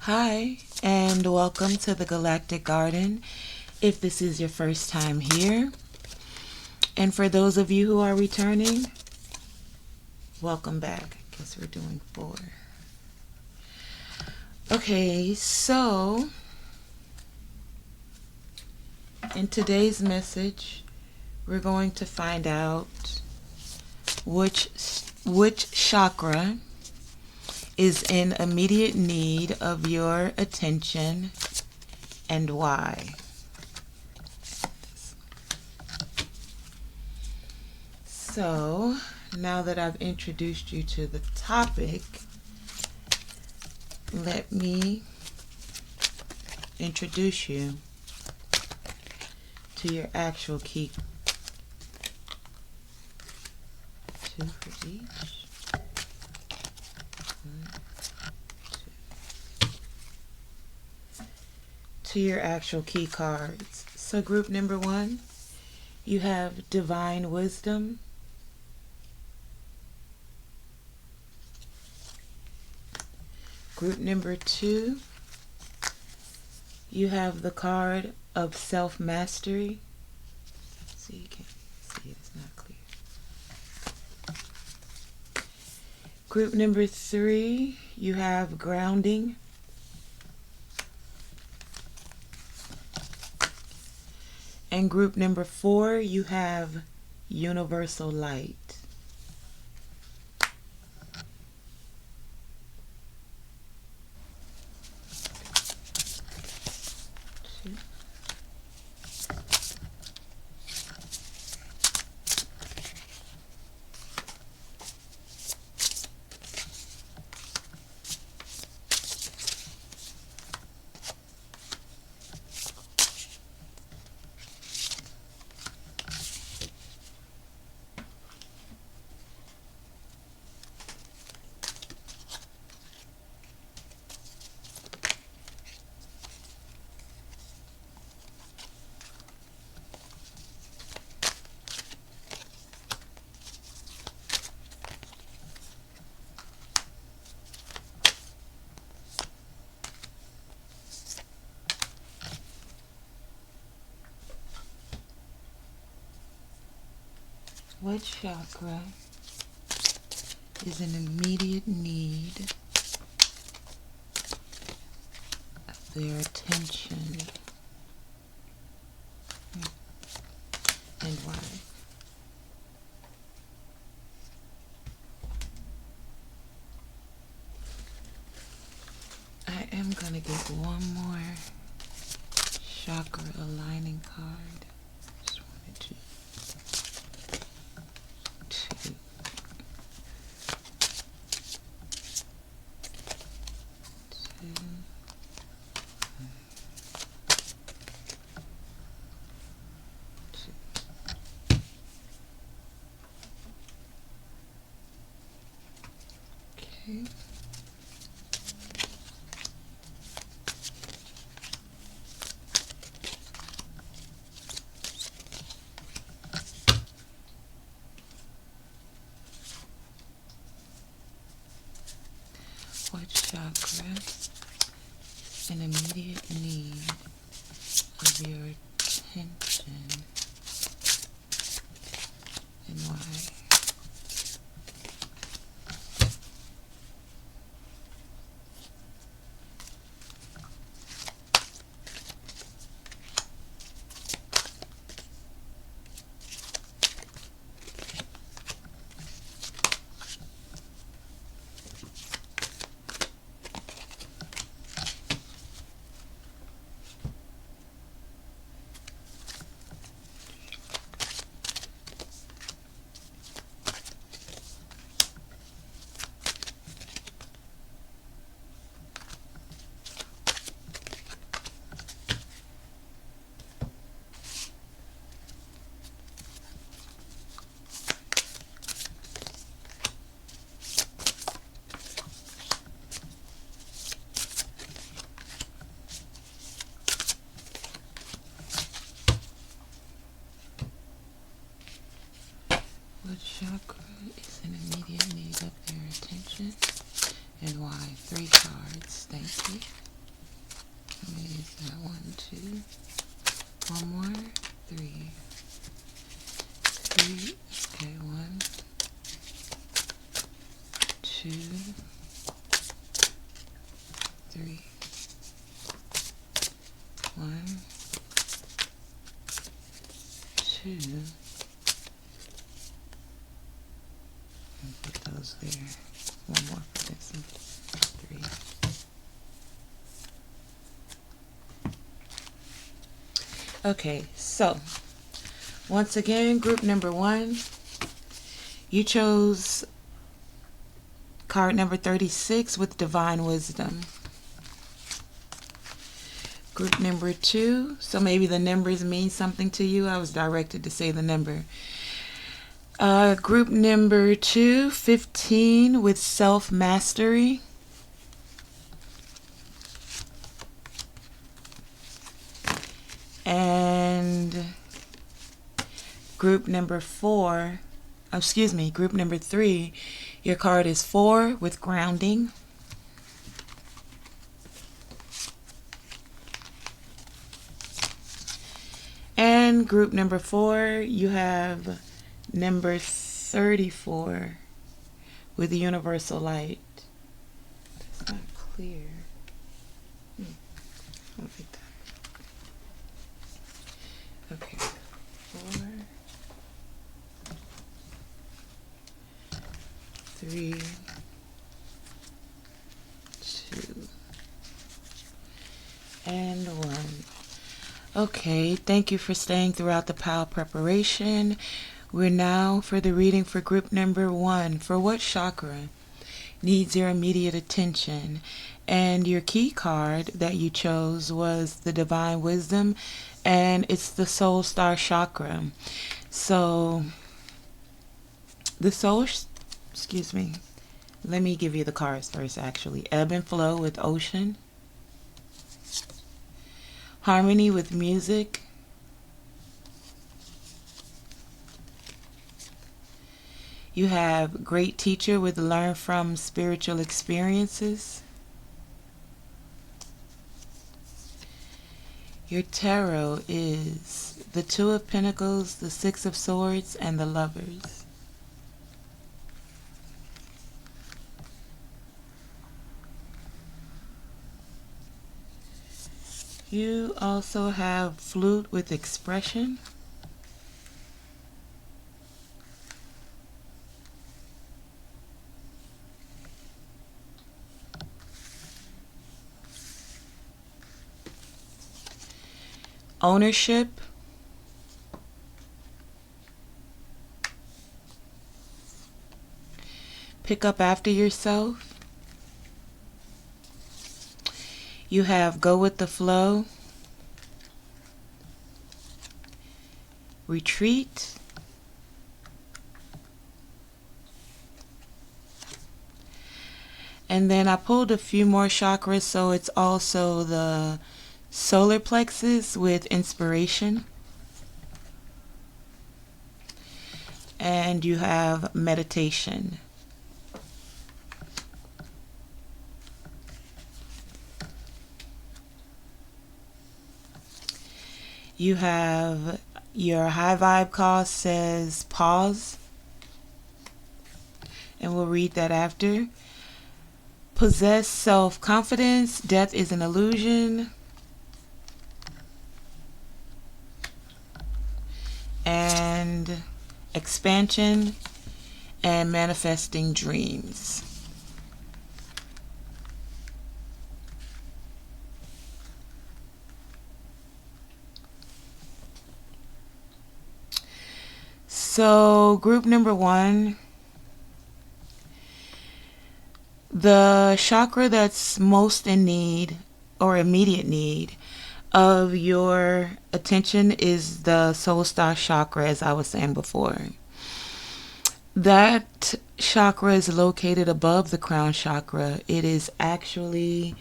Hi, and welcome to the Galactic Garden. If this is your first time here, and for those of you who are returning, welcome back. I guess we're doing 4. Okay, so in today's message, we're going to find out which chakra is in immediate need of your attention and why. So, now that I've introduced you to the topic, let me introduce you to your actual key. 2 for each. 1, 2. To your actual key cards. So group number 1, you have Divine Wisdom. Group number 2, you have the card of Self-Mastery. So you can't see it, it's not clear. Group number 3, you have Grounding. And group number 4, you have Universal Light. What chakra is in immediate need of their attention and why? I am going to get one more chakra aligning card. Just wanted to. 2. Okay. What chakra is in immediate need of your attention and why? One more. Three. Three. Okay, 1, 2, 3. 1, 2. And put those there. One more for this one. 3. Okay, so once again, group number 1, you chose card number 36 with Divine Wisdom. Group number 2, so maybe the numbers mean something to you. I was directed to say the number. Group number 2, 15 with Self-Mastery. And group number 4, group number 3, your card is 4 with Grounding. And group number 4, you have number 34 with the Universal Light. That's not clear. I'll take that. Okay, 4, 3, 2, and 1. Okay, thank you for staying throughout the POW preparation. We're now for the reading for group number 1. For what chakra needs your immediate attention? And your key card that you chose was the Divine Wisdom, and it's the Soul Star chakra. So the soul, let me give you the cards first actually. Ebb and Flow with Ocean. Harmony with Music. You have Great Teacher with Learn from Spiritual Experiences. Your tarot is the Two of Pentacles, the Six of Swords, and the Lovers. You also have Flute with Expression. Ownership. Pick up after yourself. You have Go with the Flow. Retreat. And then I pulled a few more chakras, so it's also the solar plexus with Inspiration. And you have Meditation. You have your high vibe call says Pause. And we'll read that after. Possess self-confidence. Death is an illusion. And Expansion and Manifesting Dreams. So group number 1, the chakra that's most in need or immediate need of your attention is the Soul Star chakra, as I was saying before. That chakra is located above the crown chakra. It is actually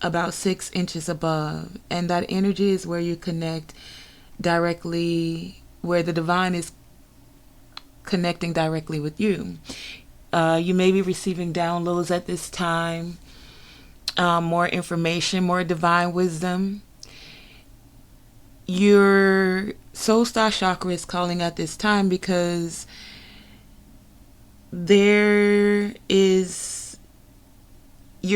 about 6 inches above, and that energy is where you connect directly, where the divine is connecting directly with you. You may be receiving downloads at this time, more information, more divine wisdom. your soul star chakra is calling at this time because you're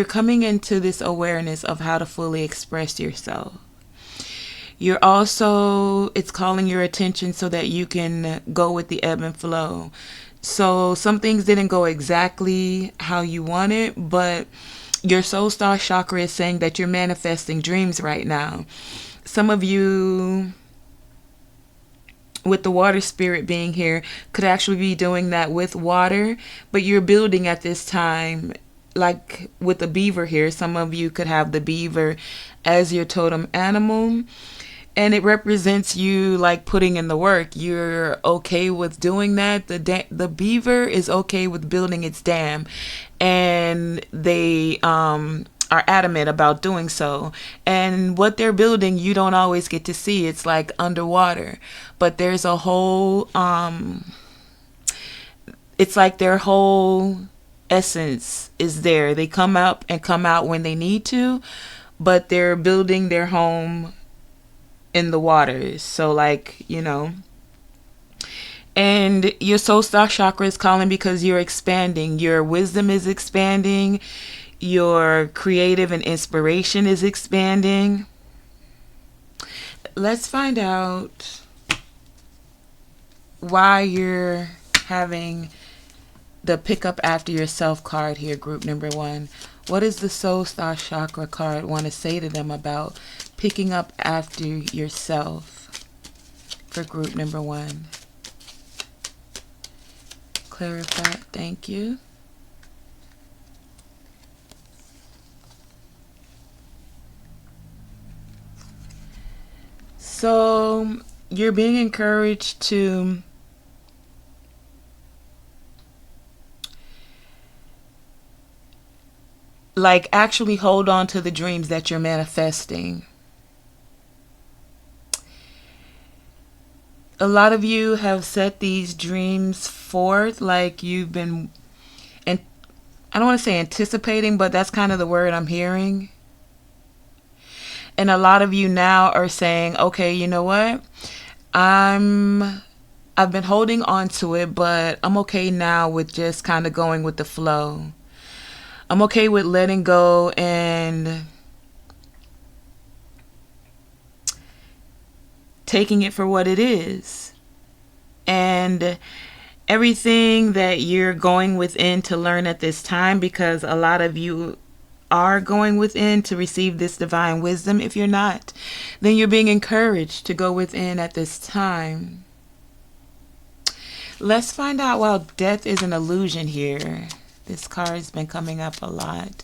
coming into this awareness of how to fully express yourself. It's calling your attention so that you can go with the ebb and flow. So some things didn't go exactly how you wanted, but your soul star chakra is saying that you're manifesting dreams right now. Some of you, with the water spirit being here, could actually be doing that with water, but you're building at this time. Like with the beaver here, some of you could have the beaver as your totem animal. And it represents you like putting in the work. You're okay with doing that. The beaver is okay with building its dam, and they are adamant about doing so. And what they're building, you don't always get to see. It's like underwater, but there's a whole. It's like their whole essence is there. They come up and come out when they need to, but they're building their home in the waters. So like, and your soul star chakra is calling because you're expanding. Your wisdom is expanding. Your creative and inspiration is expanding. Let's find out why you're having the pick up after yourself card here, group number 1. What does the soul star chakra card want to say to them about picking up after yourself for group number 1? Clarify. Thank you. So you're being encouraged to like actually hold on to the dreams that you're manifesting. A lot of you have set these dreams forth, like you've been, and I don't want to say anticipating, but that's kind of the word I'm hearing. And a lot of you now are saying, okay, you know what? I've been holding on to it, but I'm okay now with just kind of going with the flow. I'm okay with letting go and taking it for what it is. And everything that you're going within to learn at this time, because a lot of you are going within to receive this divine wisdom. If you're not, then you're being encouraged to go within at this time. Let's find out why death is an illusion here. This card has been coming up a lot.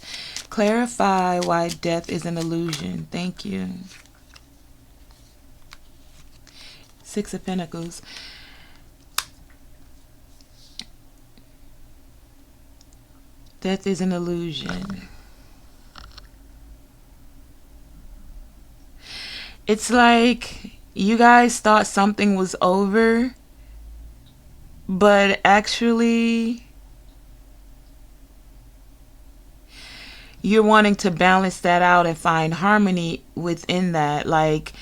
Clarify why death is an illusion. Thank you. 6 of Pentacles. Death is an illusion. It's like you guys thought something was over, but actually you're wanting to balance that out and find harmony within that. Like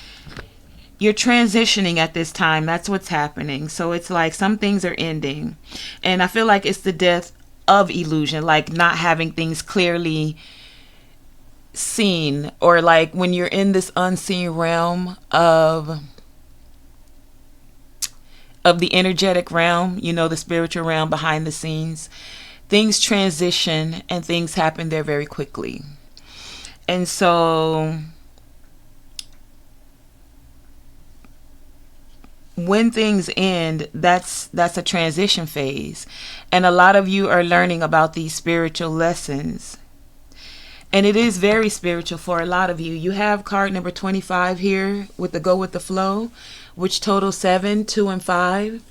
you're transitioning at this time. That's what's happening. So it's like some things are ending. And I feel like it's the death of illusion, like not having things clearly seen, or like when you're in this unseen realm of the energetic realm, the spiritual realm behind the scenes, things transition and things happen there very quickly. And so when things end, that's a transition phase. And a lot of you are learning about these spiritual lessons. And it is very spiritual for a lot of you. You have card number 25 here with the go with the flow, which totals 7, 2, and 5.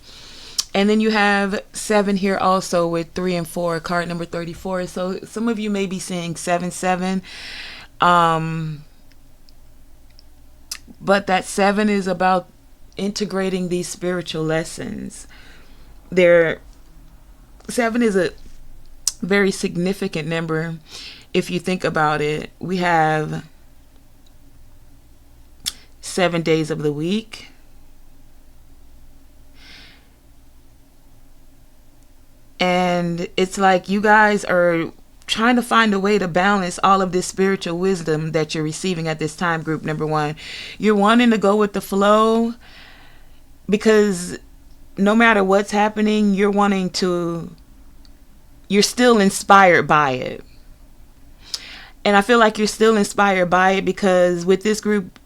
And then you have 7 here also with 3 and 4, card number 34. So some of you may be seeing 7, 7. But that 7 is about integrating these spiritual lessons. 7 is a very significant number. If you think about it, we have 7 days of the week. And it's like you guys are trying to find a way to balance all of this spiritual wisdom that you're receiving at this time, group number one. You're wanting to go with the flow because no matter what's happening, you're still inspired by it. And I feel like you're still inspired by it because with this group,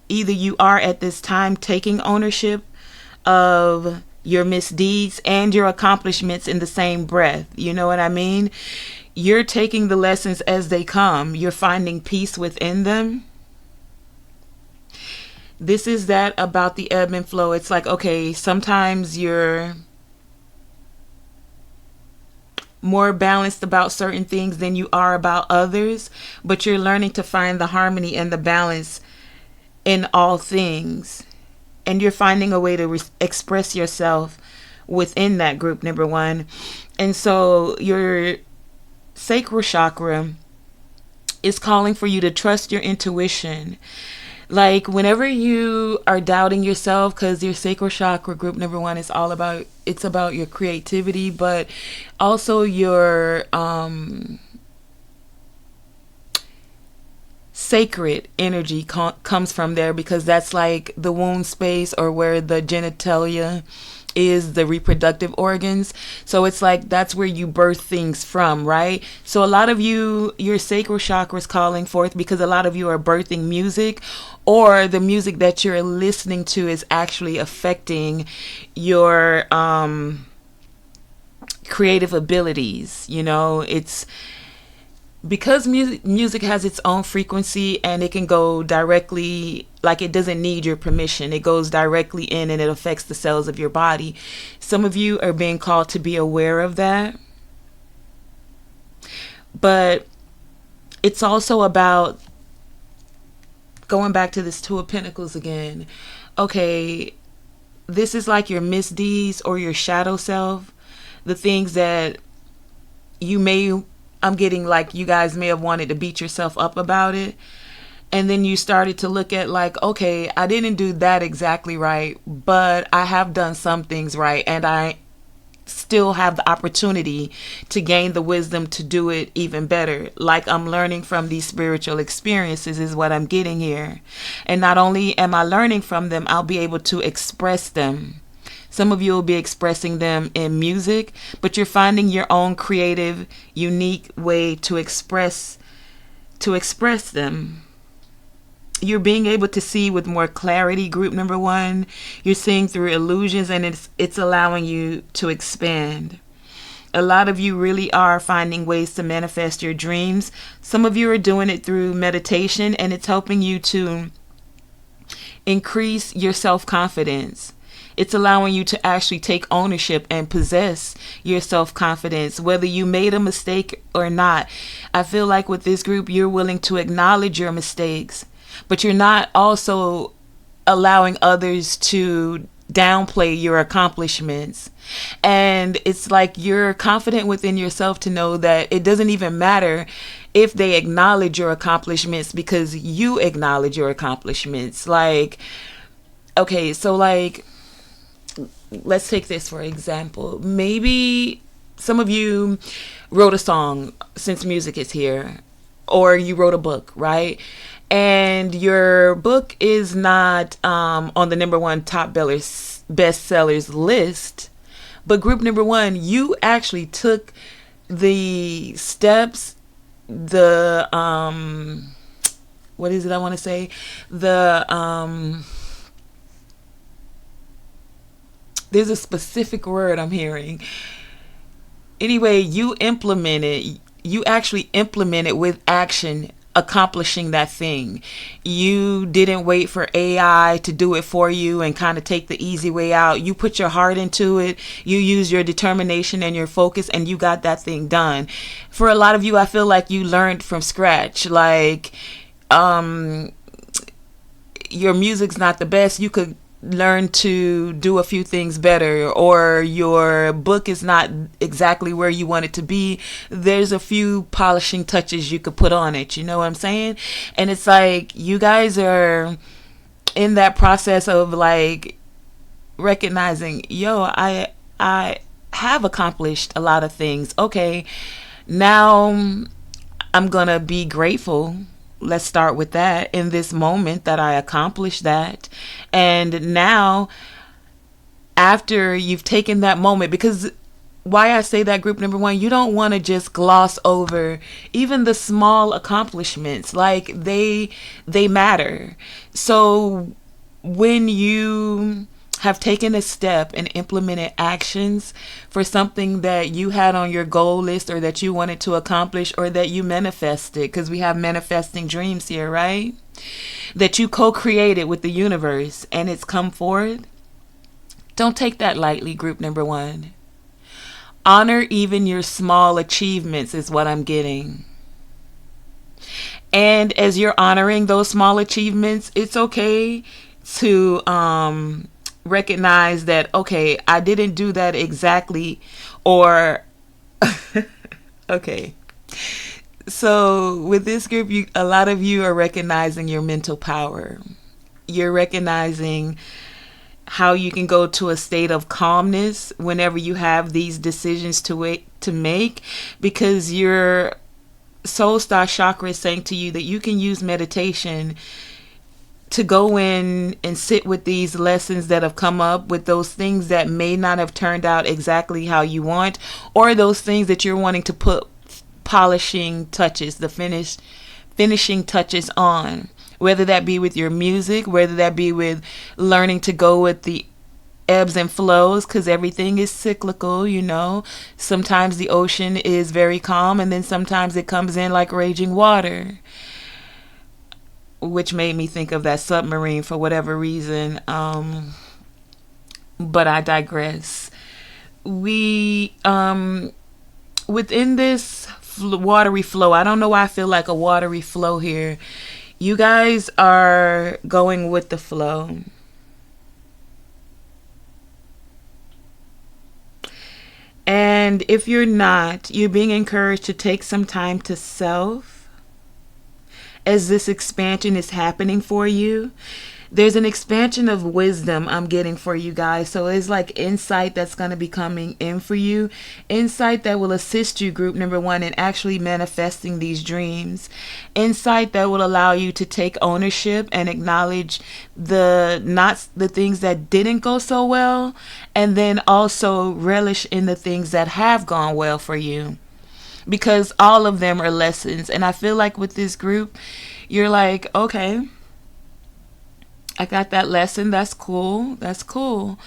either you are at this time taking ownership of your misdeeds and your accomplishments in the same breath. You know what I mean? You're taking the lessons as they come. You're finding peace within them. This is that about the ebb and flow. It's like, okay, sometimes you're more balanced about certain things than you are about others, but you're learning to find the harmony and the balance in all things. And you're finding a way to express yourself within that group, number one. And so your sacral chakra is calling for you to trust your intuition. Like whenever you are doubting yourself, because your sacral chakra, group number one, is all about, it's about your creativity, but also your sacred energy comes from there, because that's like the womb space, or where the genitalia is, the reproductive organs. So it's like that's where you birth things from, right? So a lot of you, your sacral chakra is calling forth because a lot of you are birthing music, or the music that you're listening to is actually affecting your creative abilities. You know, it's because music has its own frequency, and it can go directly, like it doesn't need your permission. It goes directly in and it affects the cells of your body. Some of you are being called to be aware of that. But it's also about going back to this Two of Pentacles again. Okay, this is like your misdeeds or your shadow self. The things that you may, I'm getting like you guys may have wanted to beat yourself up about it. And then you started to look at like, okay, I didn't do that exactly right, but I have done some things right. And I still have the opportunity to gain the wisdom to do it even better. Like I'm learning from these spiritual experiences is what I'm getting here. And not only am I learning from them, I'll be able to express them. Some of you will be expressing them in music, but you're finding your own creative, unique way to express them. You're being able to see with more clarity, group number one. You're seeing through illusions, and it's allowing you to expand. A lot of you really are finding ways to manifest your dreams. Some of you are doing it through meditation, and it's helping you to increase your self-confidence. It's allowing you to actually take ownership and possess your self-confidence, whether you made a mistake or not. I feel like with this group, you're willing to acknowledge your mistakes, but you're not also allowing others to downplay your accomplishments. And it's like you're confident within yourself to know that it doesn't even matter if they acknowledge your accomplishments, because you acknowledge your accomplishments. Like, okay, so like, let's take this for example. Maybe some of you wrote a song, since music is here, or you wrote a book, right? And your book is not on the number one top bestsellers list, but group number one, you actually took the steps, the what is it I want to say? There's a specific word I'm hearing. Anyway, you actually implemented with action, accomplishing that thing. You didn't wait for AI to do it for you and kind of take the easy way out. You put your heart into it. You used your determination and your focus, and you got that thing done. For a lot of you, I feel like you learned from scratch. Like, your music's not the best. You could learn to do a few things better, or your book is not exactly where you want it to be. There's a few polishing touches you could put on it. You know what I'm saying? And it's like you guys are in that process of like recognizing, yo, I have accomplished a lot of things. Okay, now I'm gonna be grateful. Let's start with that in this moment that I accomplished that. And now, after you've taken that moment, because why I say that, group number one, you don't want to just gloss over even the small accomplishments. Like they matter. So when you have taken a step and implemented actions for something that you had on your goal list, or that you wanted to accomplish, or that you manifested, because we have manifesting dreams here, right? That you co-created with the universe and it's come forth. Don't take that lightly, group number one. Honor even your small achievements is what I'm getting. And as you're honoring those small achievements, it's okay to recognize that, okay, I didn't do that exactly, or okay. So with this group, a lot of you are recognizing your mental power. You're recognizing how you can go to a state of calmness whenever you have these decisions to make, because your soul star chakra is saying to you that you can use meditation to go in and sit with these lessons that have come up, with those things that may not have turned out exactly how you want, or those things that you're wanting to put polishing touches, the finishing touches on, whether that be with your music, whether that be with learning to go with the ebbs and flows, because everything is cyclical, you know. Sometimes the ocean is very calm, and then sometimes it comes in like raging water, which made me think of that submarine for whatever reason. But I digress. We within this watery flow, I don't know why I feel like a watery flow here. You guys are going with the flow. And if you're not, you're being encouraged to take some time to self as this expansion is happening for you. There's an expansion of wisdom I'm getting for you guys. So it's like insight that's going to be coming in for you. Insight that will assist you, group number one, in actually manifesting these dreams. Insight that will allow you to take ownership and acknowledge the things that didn't go so well, and then also relish in the things that have gone well for you. Because all of them are lessons. And I feel like with this group, you're like, okay, I got that lesson. That's cool. That's cool.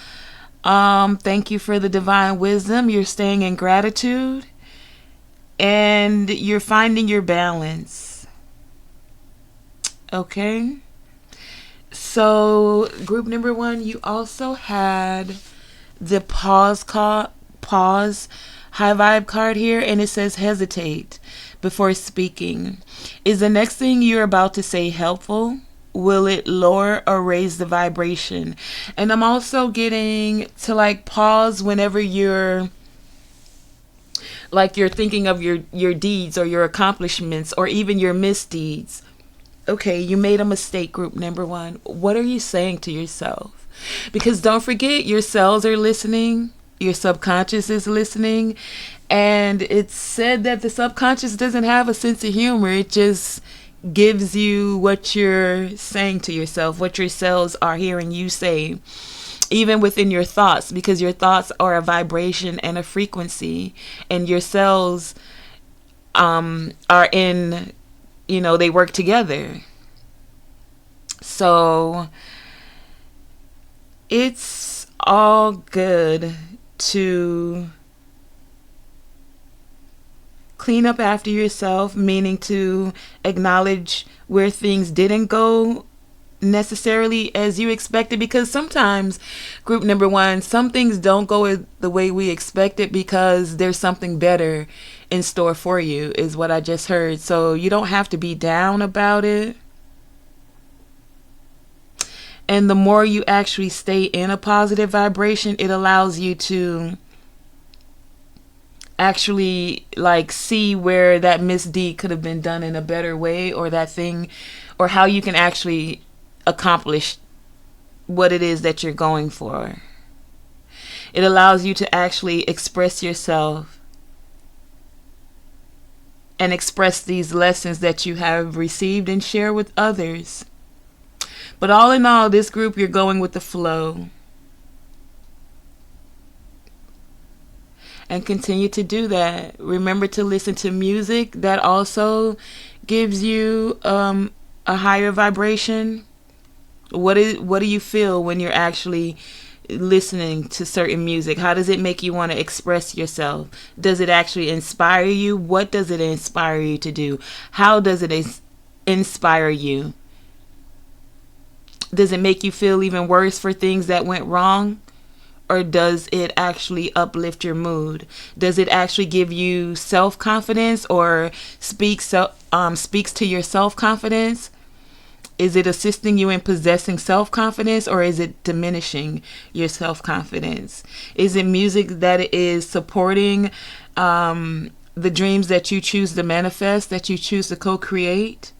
Thank you for the divine wisdom. You're staying in gratitude and you're finding your balance. Okay. So group number one, you also had the pause high vibe card here, and it says hesitate before speaking. Is the next thing you're about to say helpful? Will it lower or raise the vibration? And I'm also getting to like pause whenever you're thinking of your deeds or your accomplishments or even your misdeeds. Okay, you made a mistake, group number one. What are you saying to yourself? Because don't forget, your cells are listening. Your subconscious is listening. And it's said that the subconscious doesn't have a sense of humor. It just gives you what you're saying to yourself, what your cells are hearing you say, even within your thoughts, because your thoughts are a vibration and a frequency, and your cells are in, they work together. So it's all good to clean up after yourself, meaning to acknowledge where things didn't go necessarily as you expected, because sometimes, group number one, some things don't go the way we expected because there's something better in store for you, is what I just heard. So you don't have to be down about it. And the more you actually stay in a positive vibration, it allows you to actually see where that misdeed could have been done in a better way, or that thing, or how you can actually accomplish what it is that you're going for. It allows you to actually express yourself and express these lessons that you have received and share with others. But all in all, this group, you're going with the flow. And continue to do that. Remember to listen to music that also gives you a higher vibration. What do you feel when you're actually listening to certain music? How does it make you want to express yourself? Does it actually inspire you? What does it inspire you to do? How does it inspire you? Does it make you feel even worse for things that went wrong? Or does it actually uplift your mood? Does it actually give you self-confidence or speaks to your self-confidence? Is it assisting you in possessing self-confidence, or is it diminishing your self-confidence? Is it music that is supporting the dreams that you choose to manifest, that you choose to co-create?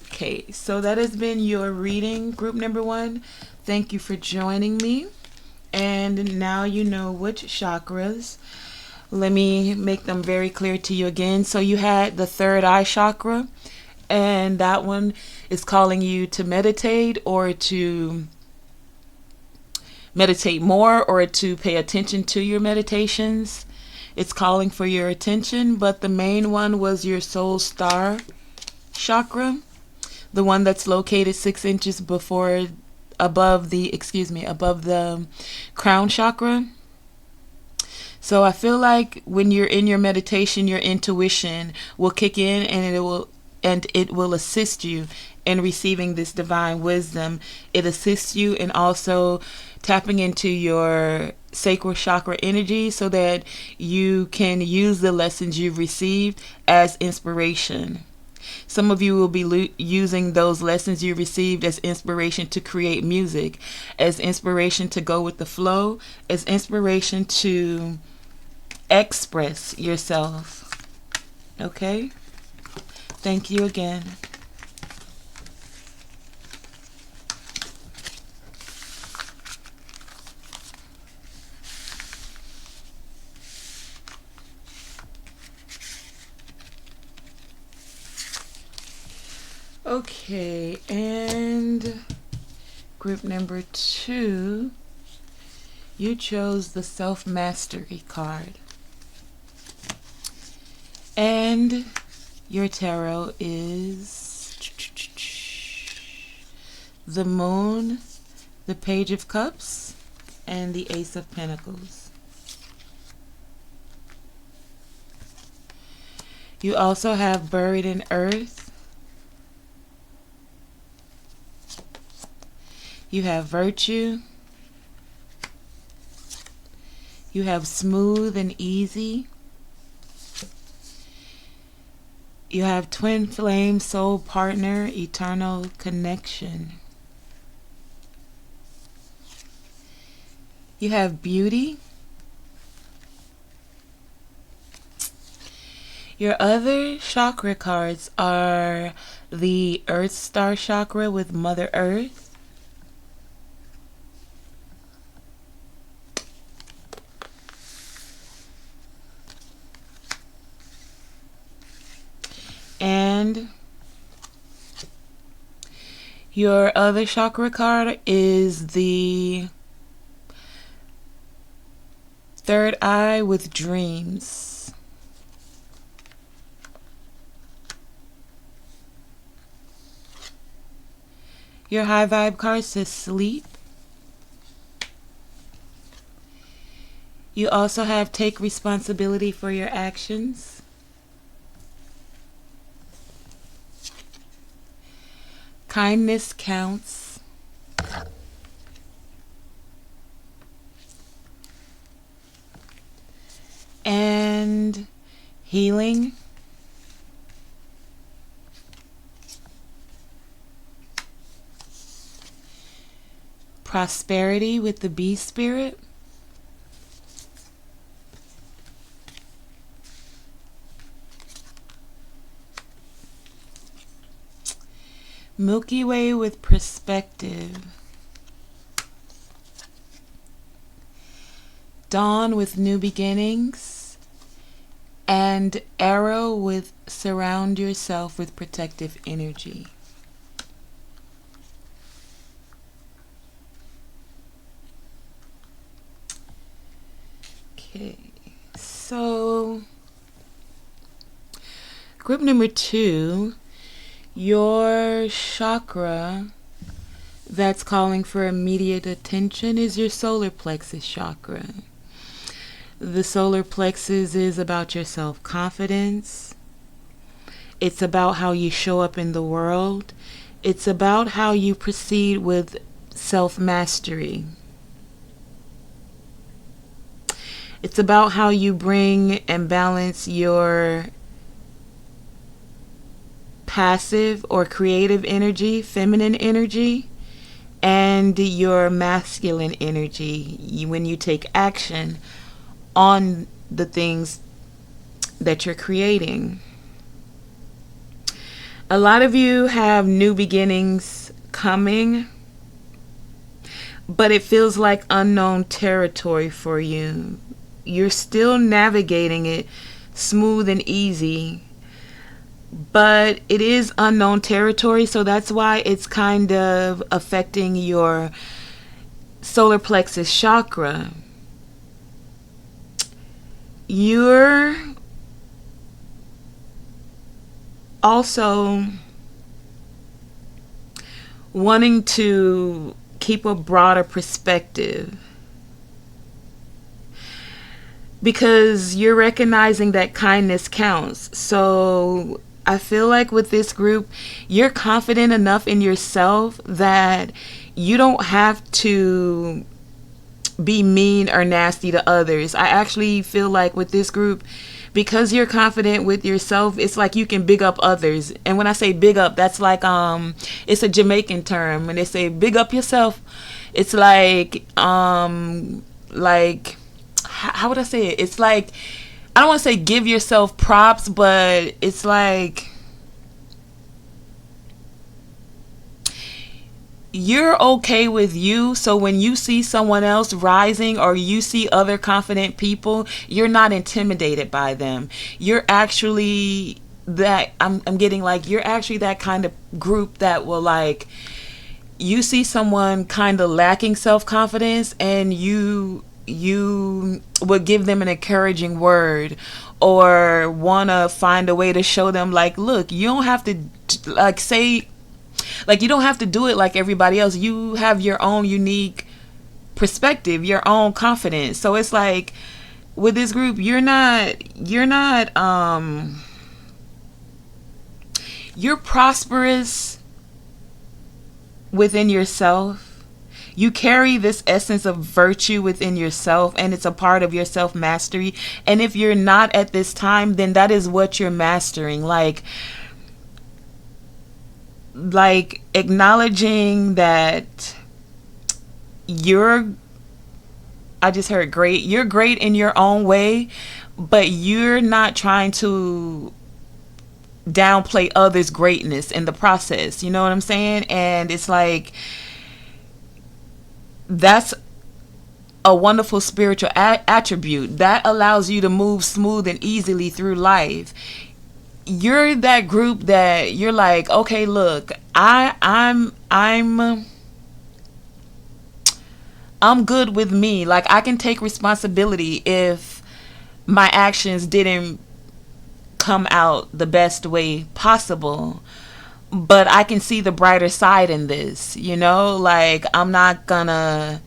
Okay, so that has been your reading, group number 1. Thank you for joining me. And now you know which chakras. Let me make them very clear to you again. So you had the third eye chakra, and that one is calling you to meditate, or to meditate more, or to pay attention to your meditations. It's calling for your attention, but the main one was your soul star chakra, the one that's located 6 inches above the crown chakra. So I feel like when you're in your meditation, your intuition will kick in, and it will assist you in receiving this divine wisdom. It assists you in also tapping into your sacral chakra energy so that you can use the lessons you've received as inspiration. Some of you will be using those lessons you received as inspiration to create music, as inspiration to go with the flow, as inspiration to express yourself. Okay? Thank you again. Okay, and group number 2, you chose the self-mastery card. And your tarot is the Moon, the Page of Cups, and the Ace of Pentacles. You also have Buried in Earth. You have Virtue. You have Smooth and Easy. You have Twin Flame, Soul Partner, Eternal Connection. You have Beauty. Your other chakra cards are the Earth Star chakra with Mother Earth. And your other chakra card is the Third Eye with Dreams. Your high vibe card says Sleep. You also have Take Responsibility for Your Actions. Kindness Counts. And Healing. Prosperity with the Bee Spirit. Milky Way with perspective. Dawn with new beginnings. And Arrow with surround yourself with protective energy. Okay, so group number 2, your chakra that's calling for immediate attention is your solar plexus chakra. The solar plexus is about your self-confidence. It's about how you show up in the world. It's about how you proceed with self-mastery. It's about how you bring and balance your passive or creative energy, feminine energy, and your masculine energy when you take action on the things that you're creating. A lot of you have new beginnings coming, but it feels like unknown territory for you. You're still navigating it smooth and easy, but it is unknown territory, so that's why it's kind of affecting your solar plexus chakra. You're also wanting to keep a broader perspective because you're recognizing that kindness counts. So I feel like with this group, you're confident enough in yourself that you don't have to be mean or nasty to others. I actually feel like with this group, because you're confident with yourself, it's like you can big up others. And when I say big up, that's like it's a Jamaican term. When they say big up yourself, it's like how would I say it? It's like, I don't want to say give yourself props, but it's like you're okay with you. So when you see someone else rising or you see other confident people, you're not intimidated by them. You're actually that, I'm getting like, you're actually that kind of group that will like, you see someone kind of lacking self-confidence and you would give them an encouraging word or want to find a way to show them like, look, you don't have to like say, like, you don't have to do it like everybody else. You have your own unique perspective, your own confidence. So it's like with this group, you're prosperous within yourself. You carry this essence of virtue within yourself, and it's a part of your self-mastery. And if you're not at this time, then that is what you're mastering. Like acknowledging that I just heard great. You're great in your own way, but you're not trying to downplay others' greatness in the process. You know what I'm saying? And it's like, that's a wonderful spiritual attribute that allows you to move smooth and easily through life. You're that group that you're like, okay, look, I'm good with me. Like, I can take responsibility if my actions didn't come out the best way possible. But I can see the brighter side in this, you know? Like, I'm not gonna...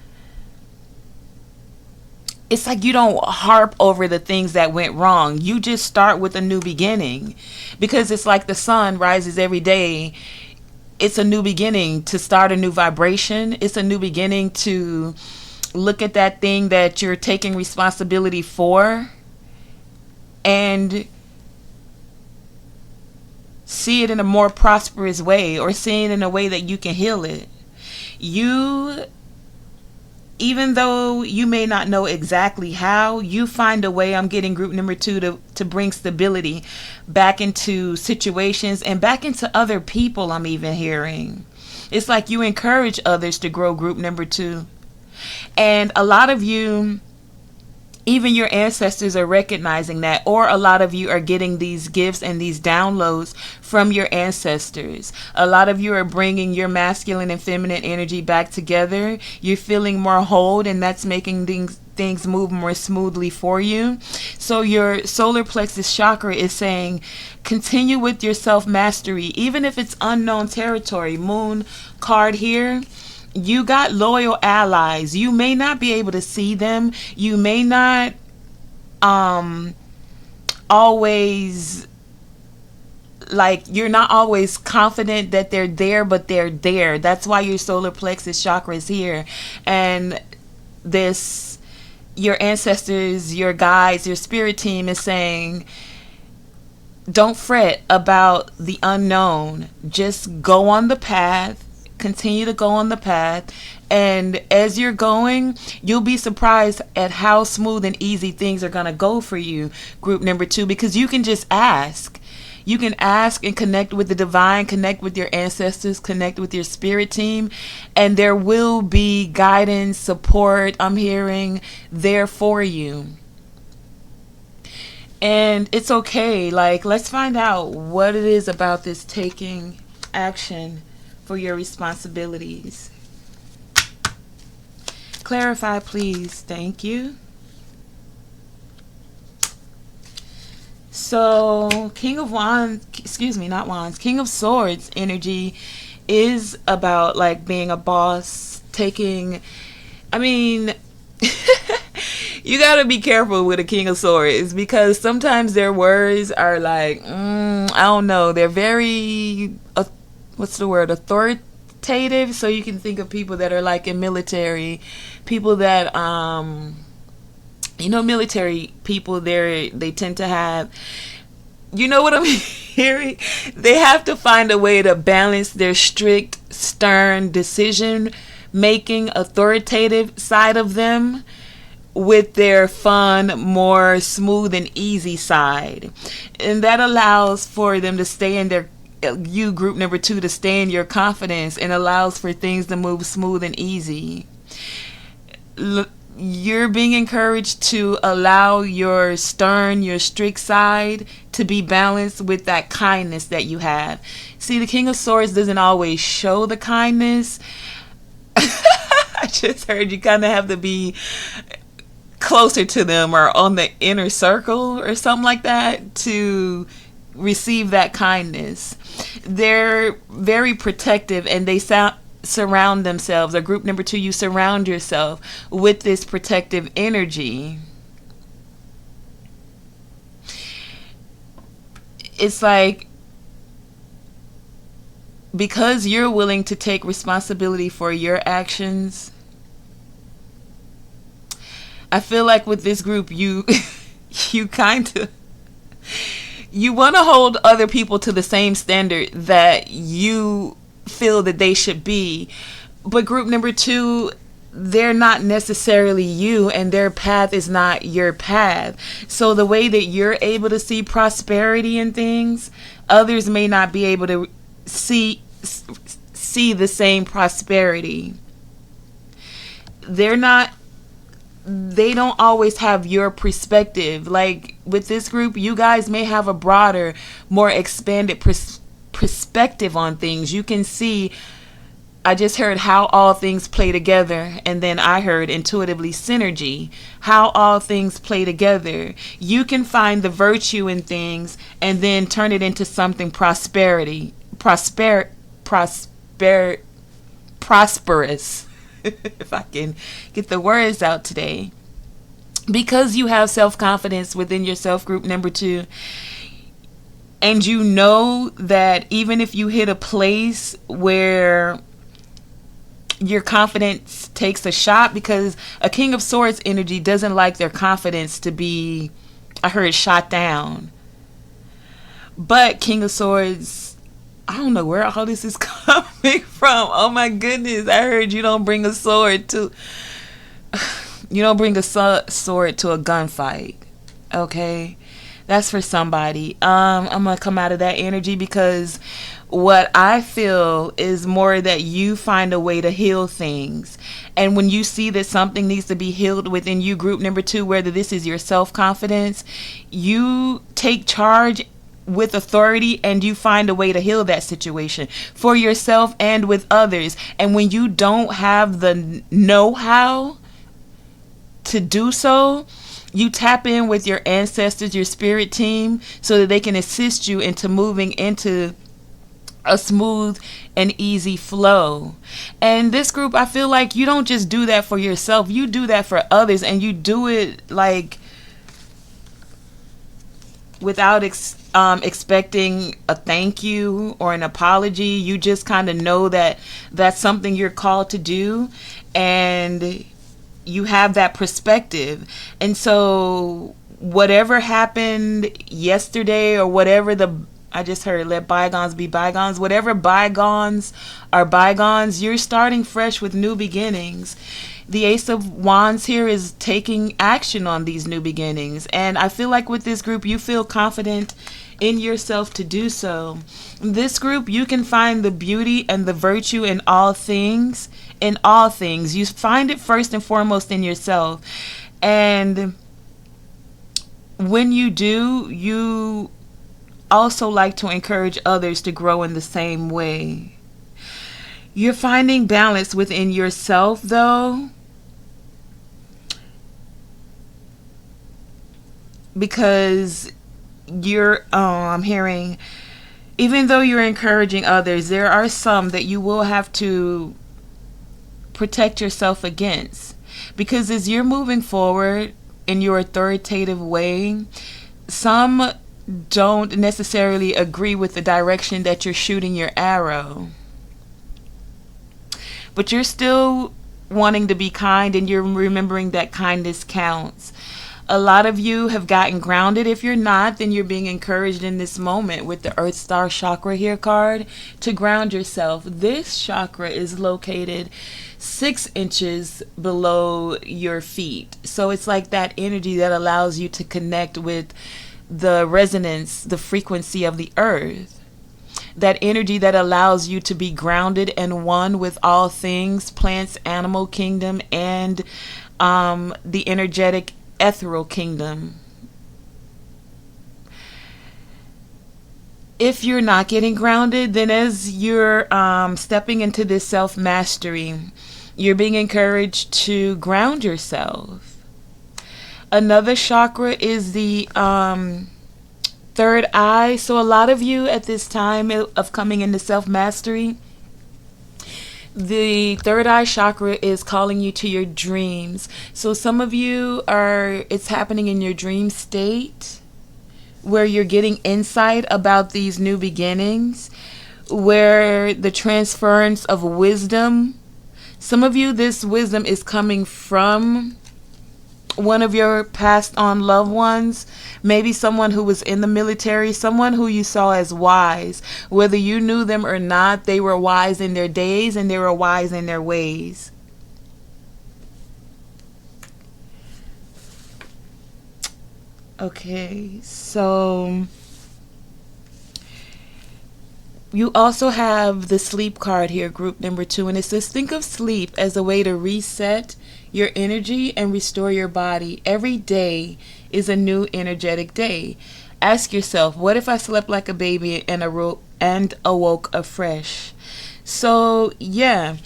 It's like you don't harp over the things that went wrong. You just start with a new beginning. Because it's like the sun rises every day. It's a new beginning to start a new vibration. It's a new beginning to look at that thing that you're taking responsibility for and see it in a more prosperous way, or see it in a way that you can heal it. You, even though you may not know exactly how, you find a way. I'm getting group number 2 to bring stability back into situations and back into other people. I'm even hearing it's like you encourage others to grow, group number 2. And a lot of you, even your ancestors, are recognizing that, or a lot of you are getting these gifts and these downloads from your ancestors. A lot of you are bringing your masculine and feminine energy back together. You're feeling more whole, and that's making things move more smoothly for you. So your solar plexus chakra is saying, continue with your self-mastery, even if it's unknown territory. Moon card here. You got loyal allies. You may not be able to see them. You may not always, like, you're not always confident that they're there, but they're there. That's why your solar plexus chakra is here. And this, your ancestors, your guides, your spirit team is saying, don't fret about the unknown. Just go on the path. Continue to go on the path, and as you're going, you'll be surprised at how smooth and easy things are going to go for you, group number 2, because you can just ask. You can ask and connect with the divine, connect with your ancestors, connect with your spirit team, and there will be guidance, support, I'm hearing, there for you. And it's okay. Like, let's find out what it is about this taking action for your responsibilities. Clarify, please. Thank you. So, King of Wands, King of Swords energy is about, like, being a boss, taking, I mean, you gotta be careful with a King of Swords, because sometimes their words are like, I don't know, they're very, what's the word, authoritative. So you can think of people that are like in military, people that military people, they tend to have, you know what I'm hearing, they have to find a way to balance their strict, stern decision making, authoritative side of them with their fun, more smooth and easy side. And that allows for them to stay in their, you group number 2, to stay in your confidence, and allows for things to move smooth and easy. You're being encouraged to allow your stern, your strict side to be balanced with that kindness that you have. See, the King of Swords doesn't always show the kindness. I just heard you kind of have to be closer to them or on the inner circle or something like that to receive that kindness. They're very protective, and they surround themselves, or group number 2, you surround yourself with this protective energy. It's like, because you're willing to take responsibility for your actions, I feel like with this group, you kind of, you want to hold other people to the same standard that you feel that they should be. But group number 2, they're not necessarily you, and their path is not your path. So the way that you're able to see prosperity in things, others may not be able to see the same prosperity. They don't always have your perspective. Like with this group, you guys may have a broader, more expanded perspective on things. You can see, I just heard how all things play together, and then I heard intuitively synergy, how all things play together. You can find the virtue in things and then turn it into something prosperous. If I can get the words out today, because you have self-confidence within yourself, group number 2, and you know that even if you hit a place where your confidence takes a shot, because a King of Swords energy doesn't like their confidence to be, I heard, shot down. But King of Swords, I don't know where all this is coming from. Oh my goodness. I heard you don't bring a sword to a gunfight. Okay? That's for somebody. I'm gonna come out of that energy because what I feel is more that you find a way to heal things. And when you see that something needs to be healed within you, group number 2, whether this is your self-confidence, you take charge with authority and you find a way to heal that situation for yourself and with others. And when you don't have the know-how to do so, you tap in with your ancestors, your spirit team, so that they can assist you into moving into a smooth and easy flow. And this group, I feel like you don't just do that for yourself, you do that for others, and you do it like without expecting a thank you or an apology. You just kind of know that that's something you're called to do, and you have that perspective. And so whatever happened yesterday, or whatever I just heard, let bygones be bygones. Whatever bygones are bygones, you're starting fresh with new beginnings. The Ace of Wands here is taking action on these new beginnings. And I feel like with this group, you feel confident in yourself to do so. This group, you can find the beauty and the virtue in all things. In all things. You find it first and foremost in yourself. And when you do, you also like to encourage others to grow in the same way. You're finding balance within yourself, though, because I'm hearing, even though you're encouraging others, there are some that you will have to protect yourself against, because as you're moving forward in your authoritative way, some don't necessarily agree with the direction that you're shooting your arrow, but you're still wanting to be kind, and you're remembering that kindness counts. A lot of you have gotten grounded. If you're not, then you're being encouraged in this moment with the Earth Star Chakra here card to ground yourself. This chakra is located 6 inches below your feet. So it's like that energy that allows you to connect with the resonance, the frequency of the earth. That energy that allows you to be grounded and one with all things, plants, animal kingdom, and the energetic ethereal kingdom. If you're not getting grounded, then as you're stepping into this self-mastery, you're being encouraged to ground yourself. Another chakra is the third eye. So a lot of you at this time of coming into self-mastery, the third eye chakra is calling you to your dreams. So some of you it's happening in your dream state where you're getting insight about these new beginnings, where the transference of wisdom. Some of you, this wisdom is coming from one of your passed on loved ones, maybe someone who was in the military, someone who you saw as wise. Whether you knew them or not, they were wise in their days and they were wise in their ways. Okay, so you also have the sleep card here, group number 2, and it says think of sleep as a way to reset your energy and restore your body. Every day is a new energetic day. Ask yourself, what if I slept like a baby and awoke afresh? So yeah,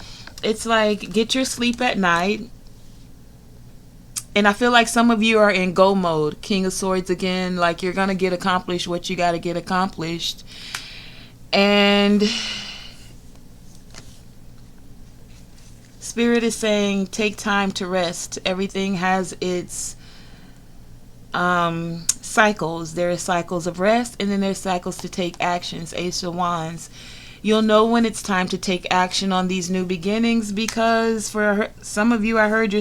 it's like get your sleep at night. And I feel like some of you are in go mode, King of Swords again, like you're gonna get accomplished what you gotta get accomplished. And Spirit is saying take time to rest. Everything has its cycles. There are cycles of rest, and then there's cycles to take actions. Ace of Wands. You'll know when it's time to take action on these new beginnings, because for some of you, I heard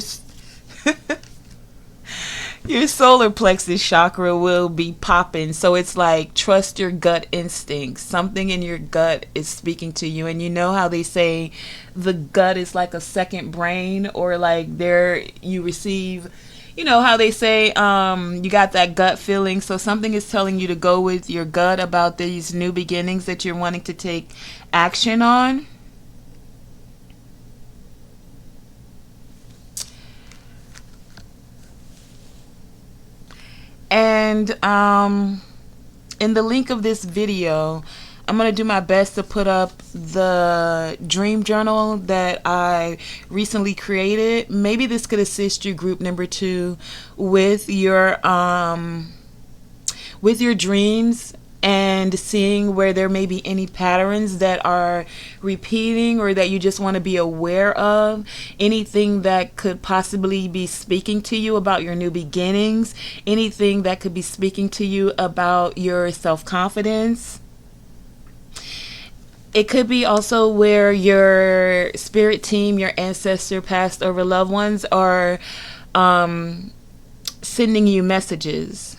your solar plexus chakra will be popping. So it's like trust your gut instincts. Something in your gut is speaking to you. And you know how they say the gut is like a second brain, or like there you receive you know how they say you got that gut feeling, so something is telling you to go with your gut about these new beginnings that you're wanting to take action on. And in the link of this video, I'm going to do my best to put up the dream journal that I recently created. Maybe this could assist you, group number 2, with your dreams and seeing where there may be any patterns that are repeating or that you just want to be aware of. Anything that could possibly be speaking to you about your new beginnings. Anything that could be speaking to you about your self-confidence. It could be also where your spirit team, your ancestor, past, or loved ones are sending you messages.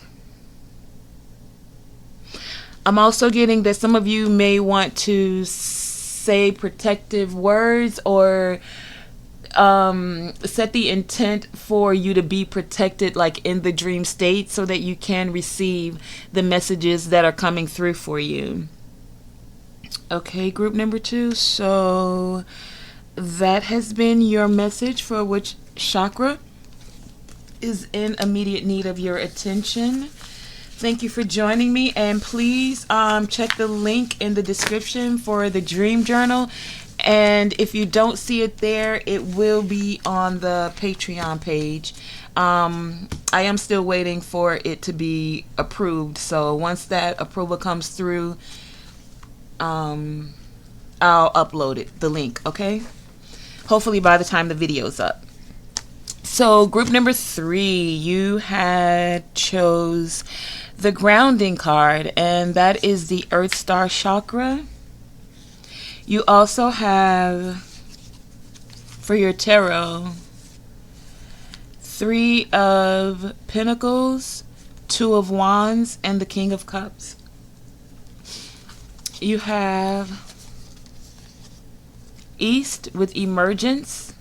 I'm also getting that some of you may want to say protective words or set the intent for you to be protected, like in the dream state, so that you can receive the messages that are coming through for you. Okay, group number 2. So that has been your message for which chakra is in immediate need of your attention. Thank you for joining me, and please check the link in the description for the dream journal. And if you don't see it there, it will be on the Patreon page. I am still waiting for it to be approved, so once that approval comes through, I'll upload it, the link, okay? Hopefully by the time the video's up. So group number 3, you had chose the grounding card, and that is the Earth Star chakra. You also have, for your tarot, 3 of Pentacles, 2 of Wands, and the King of Cups. You have East with emergence.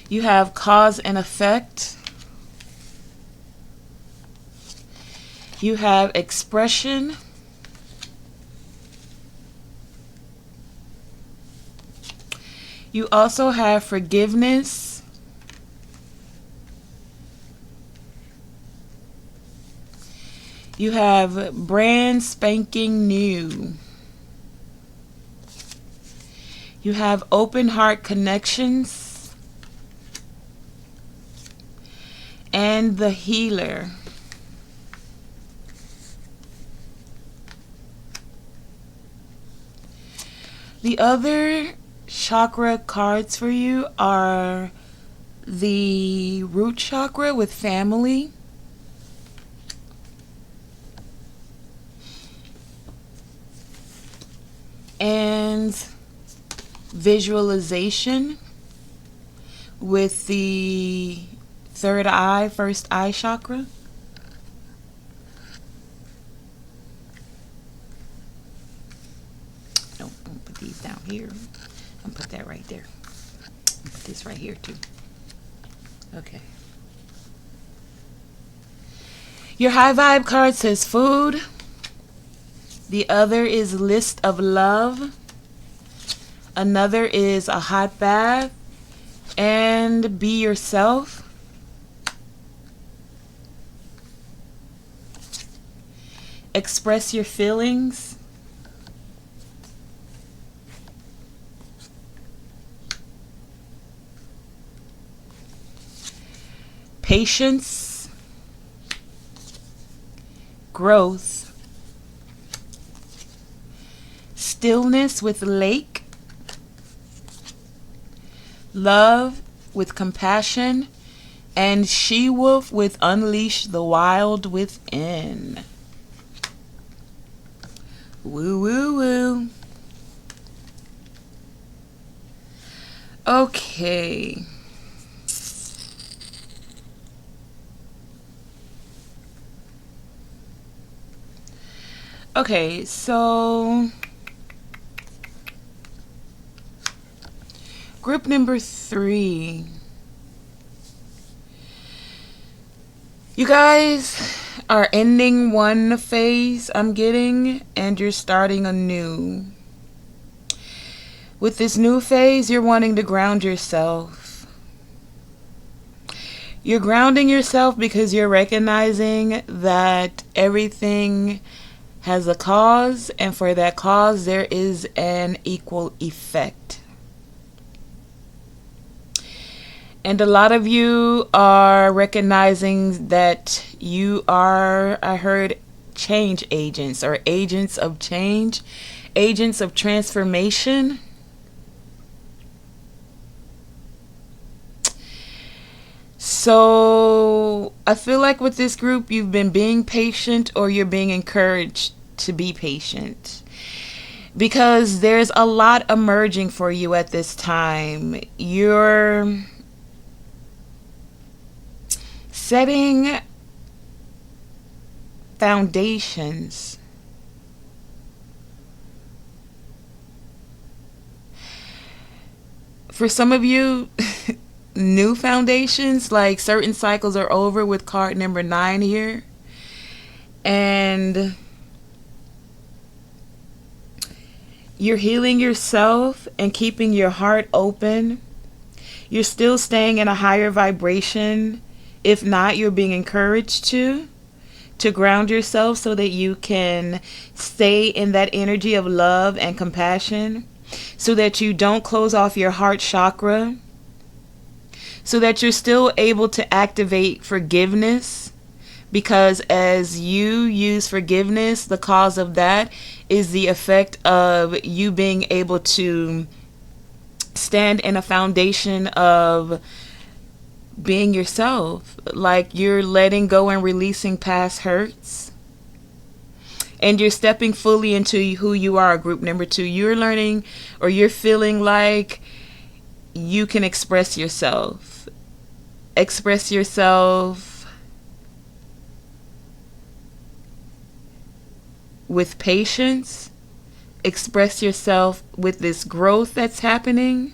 You have cause and effect. You have expression. You also have forgiveness. You have brand spanking new. You have open heart connections. And the healer. The other chakra cards for you are the root chakra with family, and visualization with the third eye, first eye chakra. Nope, I'm gonna put these down here. I'm gonna put that right there. Put this right here too. Okay. Your high vibe card says food. The other is list of love. Another is a hot bath. And be yourself. Express your feelings. Patience. Growth. Stillness with lake. Love with compassion. And she-wolf with unleash the wild within. Woo, woo, woo. Okay. Okay, so group number 3. You guys are ending one phase, I'm getting, and you're starting a new. With this new phase, you're wanting to ground yourself. You're grounding yourself because you're recognizing that everything has a cause, and for that cause, there is an equal effect. And a lot of you are recognizing that you are, I heard, change agents or agents of change, agents of transformation. So I feel like with this group, you've been being patient, or you're being encouraged to be patient, because there's a lot emerging for you at this time. You're setting foundations. For some of you, new foundations, like certain cycles are over with card number 9 here. And you're healing yourself and keeping your heart open. You're still staying in a higher vibration. If not, you're being encouraged to ground yourself so that you can stay in that energy of love and compassion, so that you don't close off your heart chakra, so that you're still able to activate forgiveness. Because as you use forgiveness, the cause of that is the effect of you being able to stand in a foundation of being yourself. Like you're letting go and releasing past hurts. And you're stepping fully into who you are, group number 2. You're learning, or you're feeling like you can express yourself. Express yourself with patience. Express yourself with this growth that's happening.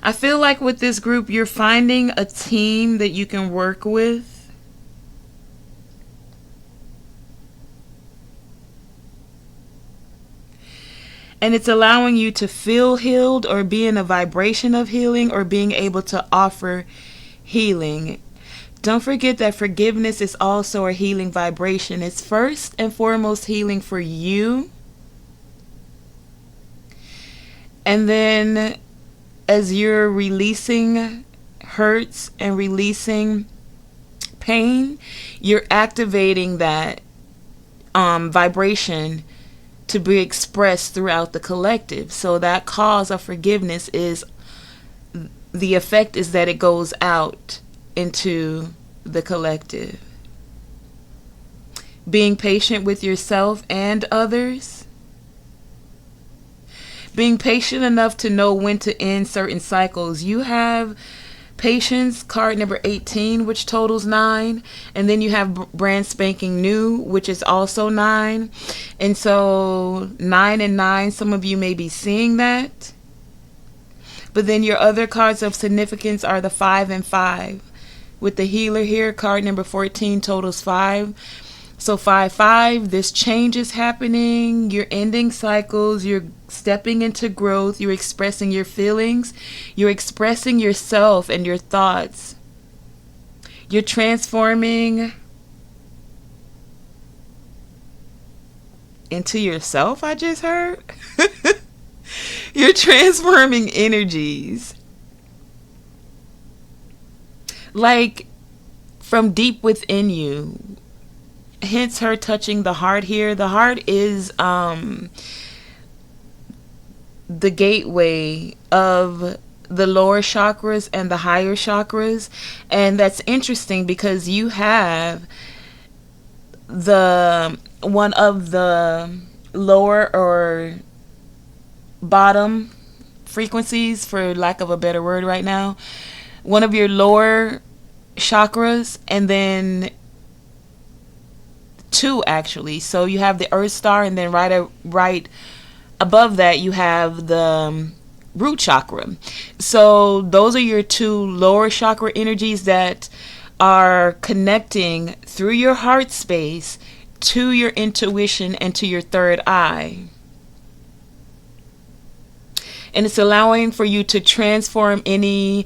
I feel like with this group, you're finding a team that you can work with. And it's allowing you to feel healed, or be in a vibration of healing, or being able to offer healing. Don't forget that forgiveness is also a healing vibration. It's first and foremost healing for you. And then as you're releasing hurts and releasing pain, you're activating that vibration to be expressed throughout the collective. So that cause of forgiveness is, the effect is that it goes out into the collective. Being patient with yourself and others. Being patient enough to know when to end certain cycles. You have patience, card number 18, which totals 9. And then you have brand spanking new, which is also 9. And so 9 and 9, some of you may be seeing that. But then your other cards of significance are the 5 and 5. With the healer here, card number 14 totals 5. So 5-5, this change is happening. You're ending cycles. You're stepping into growth. You're expressing your feelings. You're expressing yourself and your thoughts. You're transforming into yourself, I just heard. You're transforming energies. Like from deep within you. Hence her touching the heart here. The heart is the gateway of the lower chakras and the higher chakras. And that's interesting because you have the one of the lower or bottom frequencies, for lack of a better word right now, one of your lower chakras, and then 2 actually. So you have the Earth Star, and then right above that you have the root chakra. So those are your 2 lower chakra energies that are connecting through your heart space to your intuition and to your third eye. And it's allowing for you to transform any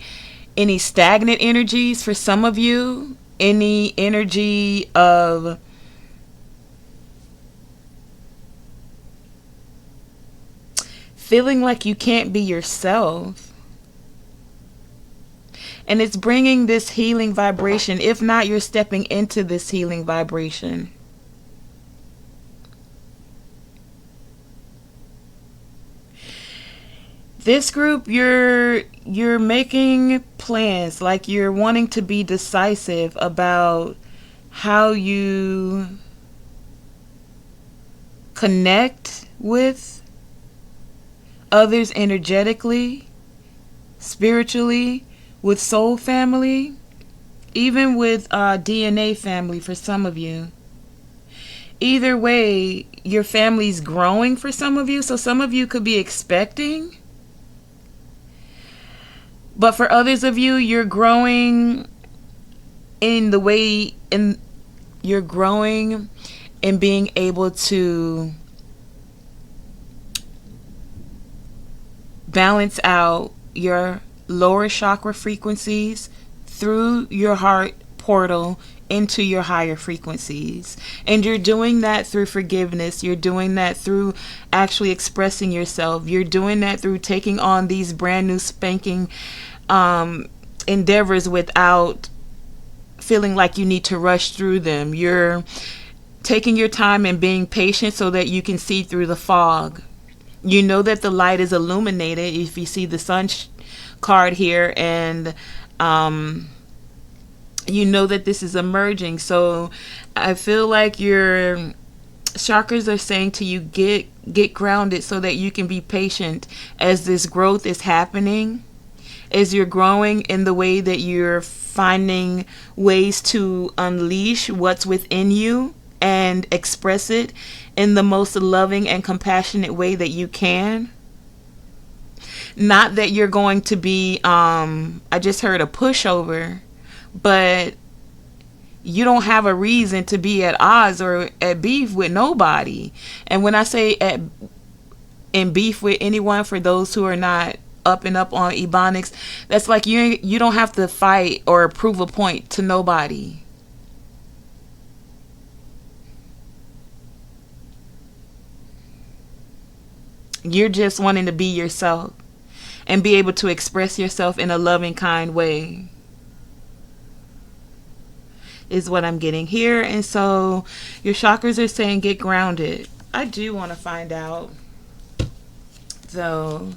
stagnant energies for some of you, any energy of feeling like you can't be yourself. And it's bringing this healing vibration. If not, you're stepping into this healing vibration. This group, you're making plans, like you're wanting to be decisive about how you connect with others energetically, spiritually, with soul family, even with DNA family for some of you. Either way, your family's growing for some of you, so some of you could be expecting. But for others of you, you're growing in the way, you're growing in being able to balance out your lower chakra frequencies through your heart portal into your higher frequencies. And you're doing that through forgiveness. You're doing that through actually expressing yourself. You're doing that through taking on these brand new spanking endeavors without feeling like you need to rush through them. You're taking your time and being patient so that you can see through the fog. You know that the light is illuminated if you see the sun card here, and you know that this is emerging. So I feel like your chakras are saying to you, get grounded so that you can be patient as this growth is happening, as you're growing in the way that you're finding ways to unleash what's within you and express it in the most loving and compassionate way that you can. Not that you're going to be, I just heard a pushover, but you don't have a reason to be at odds or at beef with nobody. And when I say in beef with anyone, for those who are not up and up on Ebonics, that's like you don't have to fight or prove a point to nobody. You're just wanting to be yourself and be able to express yourself in a loving, kind way, is what I'm getting here. And so your chakras are saying get grounded. I do want to find out, though.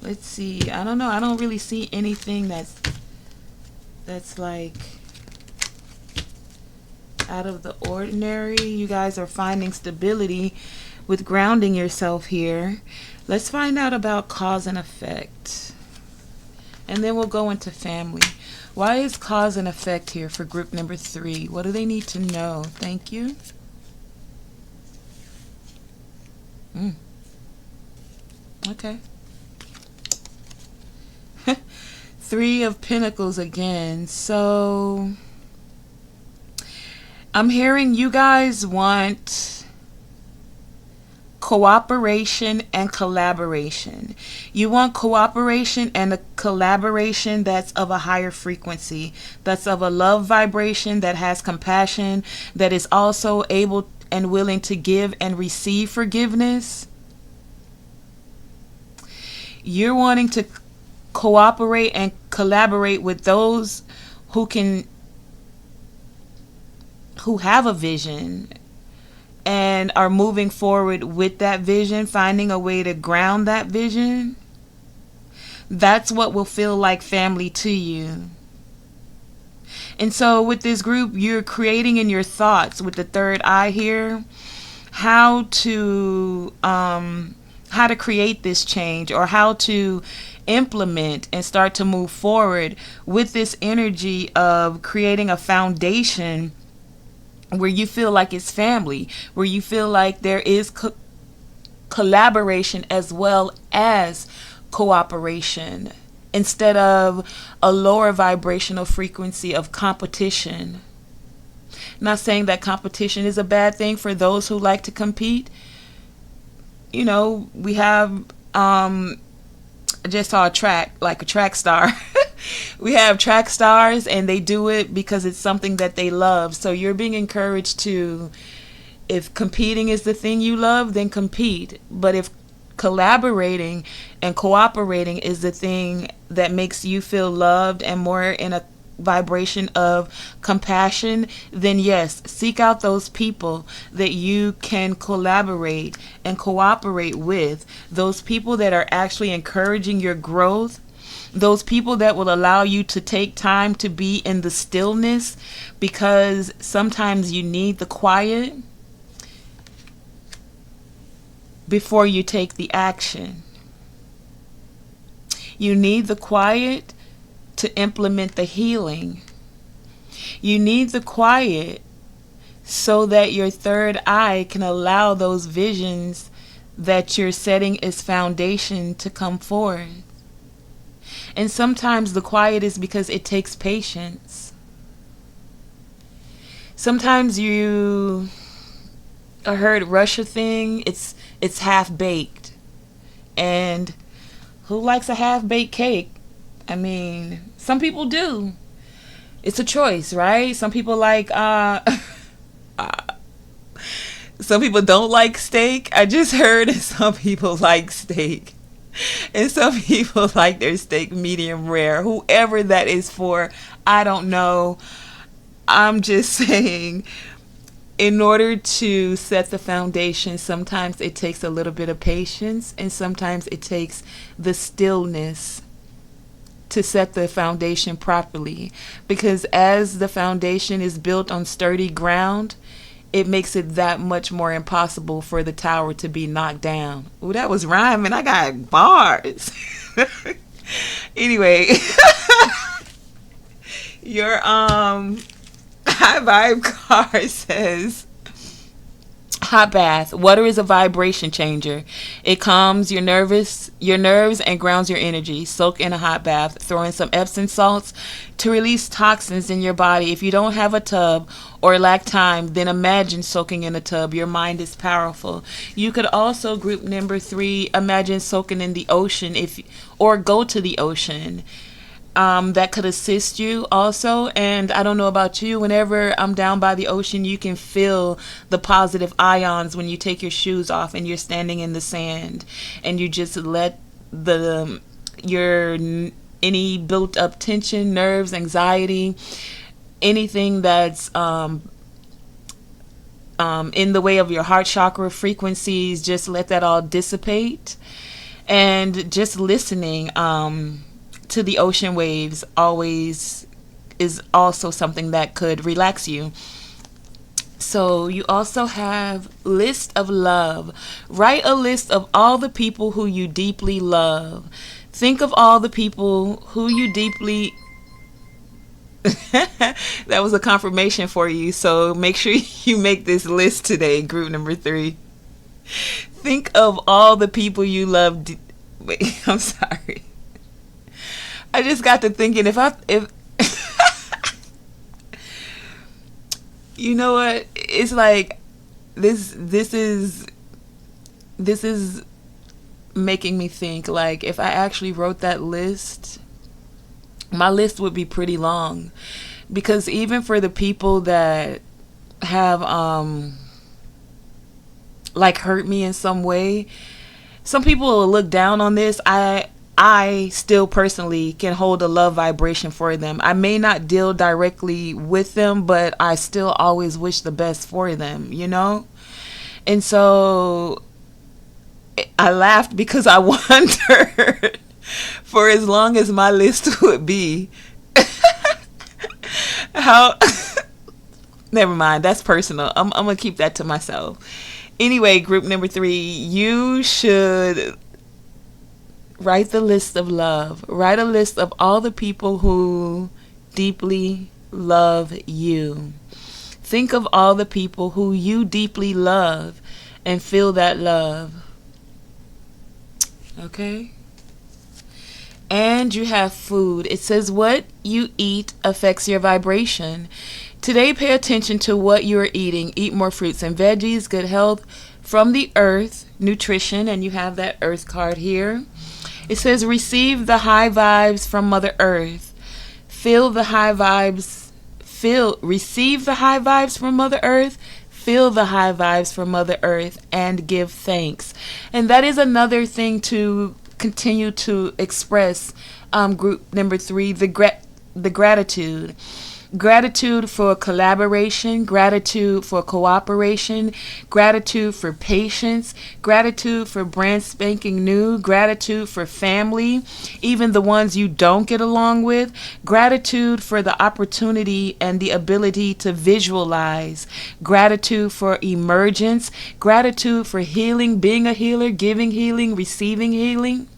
Let's see. I don't know. I don't really see anything that's like out of the ordinary. You guys are finding stability with grounding yourself here. Let's find out about cause and effect, and then we'll go into family. Why is cause and effect here for group number 3? What do they need to know? Thank you. Okay. 3 of Pentacles again. So I'm hearing you guys want cooperation and collaboration. You want cooperation and a collaboration that's of a higher frequency, that's of a love vibration, that has compassion, that is also able and willing to give and receive forgiveness. You're wanting to cooperate and collaborate with those who have a vision and are moving forward with that vision, finding a way to ground that vision. That's what will feel like family to you. And so with this group, you're creating in your thoughts, with the third eye here, how to create this change, or how to implement and start to move forward with this energy of creating a foundation where you feel like it's family, where you feel like there is collaboration as well as cooperation instead of a lower vibrational frequency of competition. Not saying that competition is a bad thing for those who like to compete. You know, we have, I just saw a track star. We have track stars, and they do it because it's something that they love. So you're being encouraged to, if competing is the thing you love, then compete. But if collaborating and cooperating is the thing that makes you feel loved and more in a vibration of compassion, then yes, seek out those people that you can collaborate and cooperate with. Those people that are actually encouraging your growth. Those people that will allow you to take time to be in the stillness, because sometimes you need the quiet before you take the action. You need the quiet to implement the healing. You need the quiet so that your third eye can allow those visions that you're setting as foundation to come forth. And sometimes the quiet is because it takes patience. Sometimes you heard rush a thing, it's half baked. And who likes a half baked cake? I mean, some people do. It's a choice, right? Some people like some people don't like steak. I just heard some people like steak. And some people like their steak medium rare. Whoever that is for, I don't know. I'm just saying, in order to set the foundation, sometimes it takes a little bit of patience, and sometimes it takes the stillness to set the foundation properly. Because as the foundation is built on sturdy ground, it makes it that much more impossible for the tower to be knocked down. Oh, that was rhyming. I got bars. Anyway, your high vibe card says, hot bath. Water is a vibration changer. It calms your nerves and grounds your energy. Soak in a hot bath. Throw in some Epsom salts to release toxins in your body. If you don't have a tub or lack time, then imagine soaking in a tub. Your mind is powerful. You could also, group number 3, imagine soaking in the ocean, or go to the ocean. That could assist you also. And I don't know about you, whenever I'm down by the ocean, you can feel the positive ions when you take your shoes off and you're standing in the sand, and you just let any built up tension, nerves, anxiety, anything that's in the way of your heart chakra frequencies, just let that all dissipate. And just listening to the ocean waves always is also something that could relax you. So you also have list of love. Write a list of all the people who you deeply love. Think of all the people who you deeply that was a confirmation for you. So make sure you make this list today, group number 3. Think of all the people you love. Wait, I'm sorry. I just got to thinking, if you know what, it's like this is making me think, like, if I actually wrote that list, my list would be pretty long. Because even for the people that have like hurt me in some way, some people will look down on this. I still personally can hold a love vibration for them. I may not deal directly with them, but I still always wish the best for them, you know? And so I laughed because I wondered, for as long as my list would be, how... Never mind, that's personal. I'm going to keep that to myself. Anyway, group number 3, you should... write the list of love. Write a list of all the people who deeply love you. Think of all the people who you deeply love and feel that love. Okay? And you have food. It says what you eat affects your vibration. Today, pay attention to what you are eating. Eat more fruits and veggies, good health from the earth, nutrition, and you have that earth card here. It says receive the high vibes from Mother Earth. Feel the high vibes. Receive the high vibes from Mother Earth. Feel the high vibes from Mother Earth and give thanks. And that is another thing to continue to express. Group number 3, the gratitude. Gratitude for collaboration, gratitude for cooperation, gratitude for patience, gratitude for brand spanking new, gratitude for family, even the ones you don't get along with, gratitude for the opportunity and the ability to visualize, gratitude for emergence, gratitude for healing, being a healer, giving healing, receiving healing,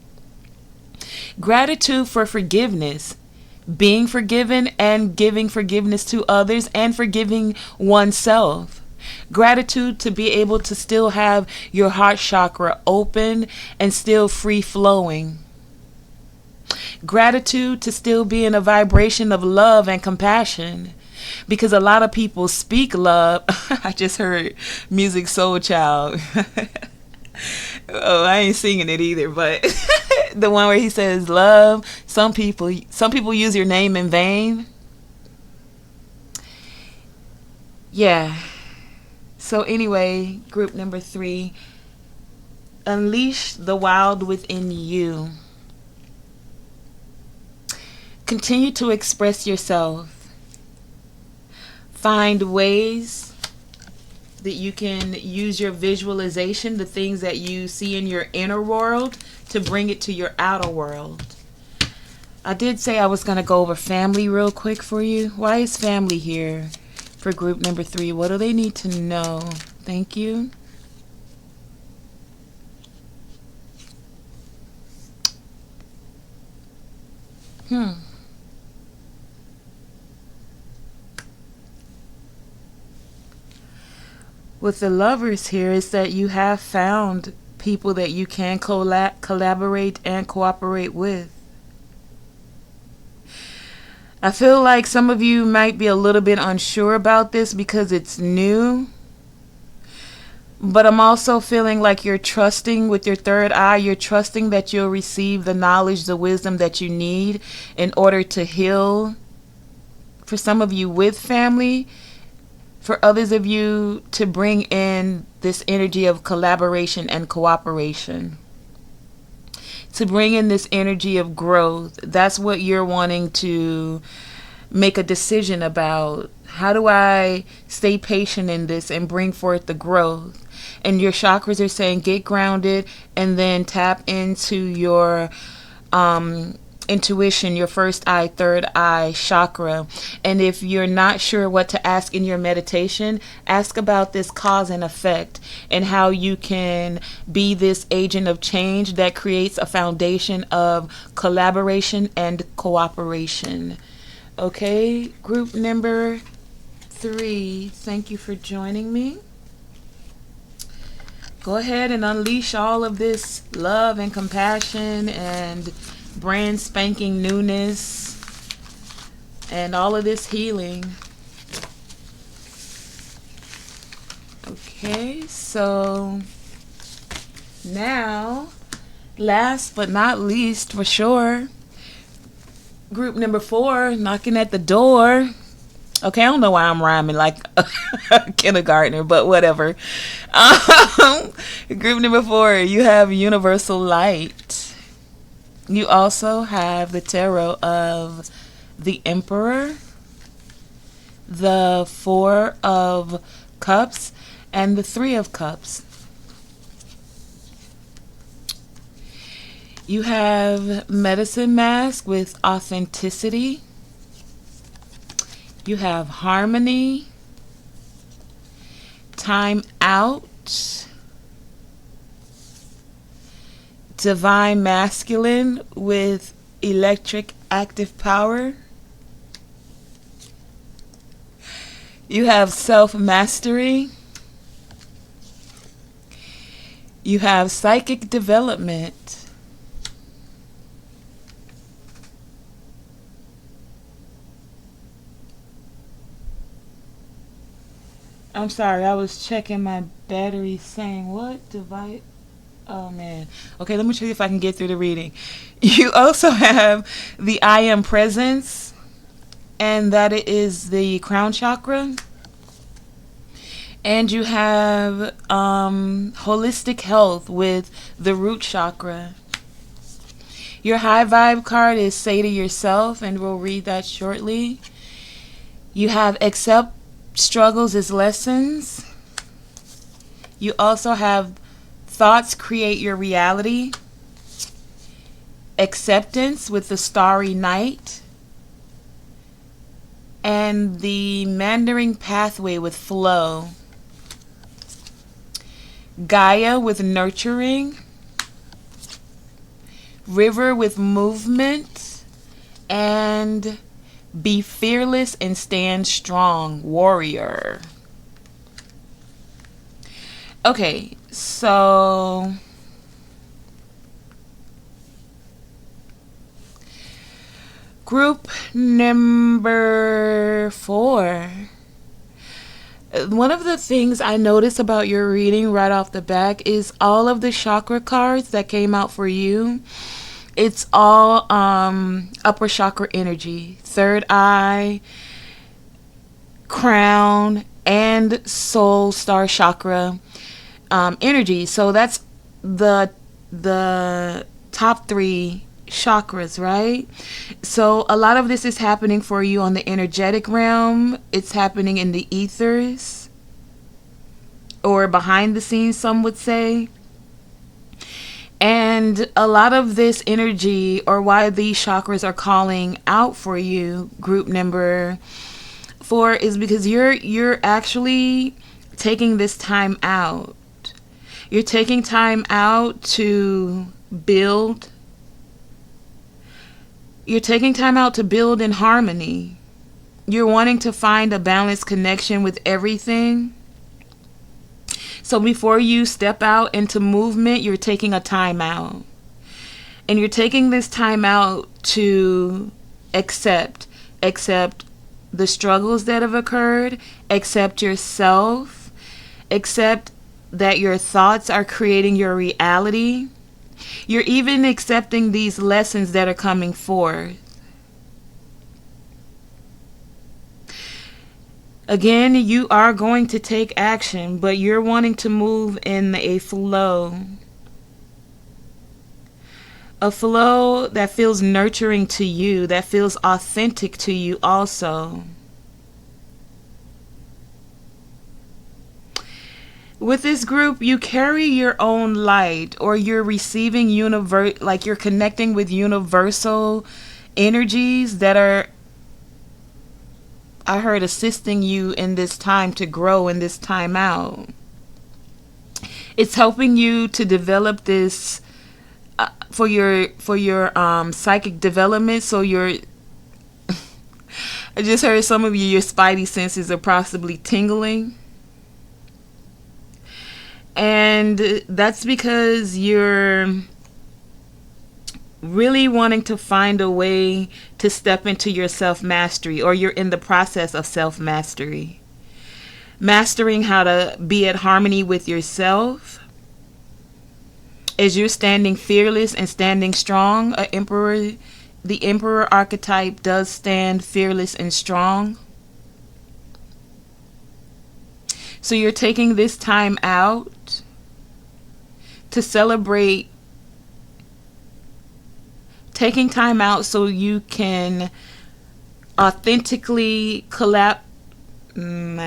gratitude for forgiveness, being forgiven and giving forgiveness to others and forgiving oneself. Gratitude to be able to still have your heart chakra open and still free flowing. Gratitude to still be in a vibration of love and compassion. Because a lot of people speak love. I just heard Music Soul Child. Oh, I ain't singing it either, but the one where he says love, some people use your name in vain. Yeah. So anyway, group number 3, unleash the wild within you. Continue to express yourself. Find ways that you can use your visualization, the things that you see in your inner world, to bring it to your outer world. I did say I was going to go over family real quick for you. Why is family here for group number 3? What do they need to know? Thank you. With the lovers here is that you have found people that you can collaborate and cooperate with. I feel like some of you might be a little bit unsure about this because it's new. But I'm also feeling like you're trusting with your third eye. You're trusting that you'll receive the knowledge, the wisdom that you need in order to heal. For some of you with family. For others of you to bring in this energy of collaboration and cooperation. To bring in this energy of growth. That's what you're wanting to make a decision about. How do I stay patient in this and bring forth the growth? And your chakras are saying get grounded and then tap into your intuition, your first eye, third eye chakra. And if you're not sure what to ask in your meditation, ask about this cause and effect and how you can be this agent of change that creates a foundation of collaboration and cooperation. Okay, group number 3, thank you for joining me. Go ahead and unleash all of this love and compassion and brand spanking newness and all of this healing. Okay, so now, last but not least for sure, group number 4, knocking at the door. Okay, I don't know why I'm rhyming like a kindergartner, but whatever. Group number 4, you have universal light. You also have the tarot of the Emperor, the 4 of Cups, and the 3 of Cups. You have Medicine Mask with authenticity. You have harmony, time out, divine masculine with electric active power. You have self-mastery. You have psychic development. I'm sorry, I was checking my battery saying what device. Oh man. Okay, let me show you if I can get through the reading. You also have the I am presence, and that is the crown chakra. And you have holistic health with the root chakra. Your high vibe card is say to yourself, and we'll read that shortly. You have accept struggles as lessons. You also have thoughts create your reality. Acceptance with the starry night. And the meandering pathway with flow. Gaia with nurturing, river with movement, and be fearless and stand strong, warrior. Okay, so group number 4. One of the things I noticed about your reading right off the back is all of the chakra cards that came out for you. It's all upper chakra energy, third eye, crown, and soul star chakra energy. So that's the top 3 chakras, right? So a lot of this is happening for you on the energetic realm. It's happening in the ethers, or behind the scenes, some would say. And a lot of this energy, or why these chakras are calling out for you, group number 4, is because you're actually taking this time out. You're taking time out to build. You're taking time out to build in harmony. You're wanting to find a balanced connection with everything. So before you step out into movement, you're taking a time out. And you're taking this time out to accept the struggles that have occurred, accept yourself, accept that your thoughts are creating your reality. You're even accepting these lessons that are coming forth. Again, you are going to take action, but you're wanting to move in a flow. A flow that feels nurturing to you, that feels authentic to you also. With this group, you carry your own light, or you're receiving like you're connecting with universal energies that are, I heard, assisting you in this time to grow in this time out. It's helping you to develop this for your psychic development. So I just heard some of your spidey senses are possibly tingling. And that's because you're really wanting to find a way to step into your self-mastery, or you're in the process of self-mastery. Mastering how to be at harmony with yourself. As you're standing fearless and standing strong, the emperor archetype does stand fearless and strong. So you're taking this time out to celebrate, taking time out so you can authentically I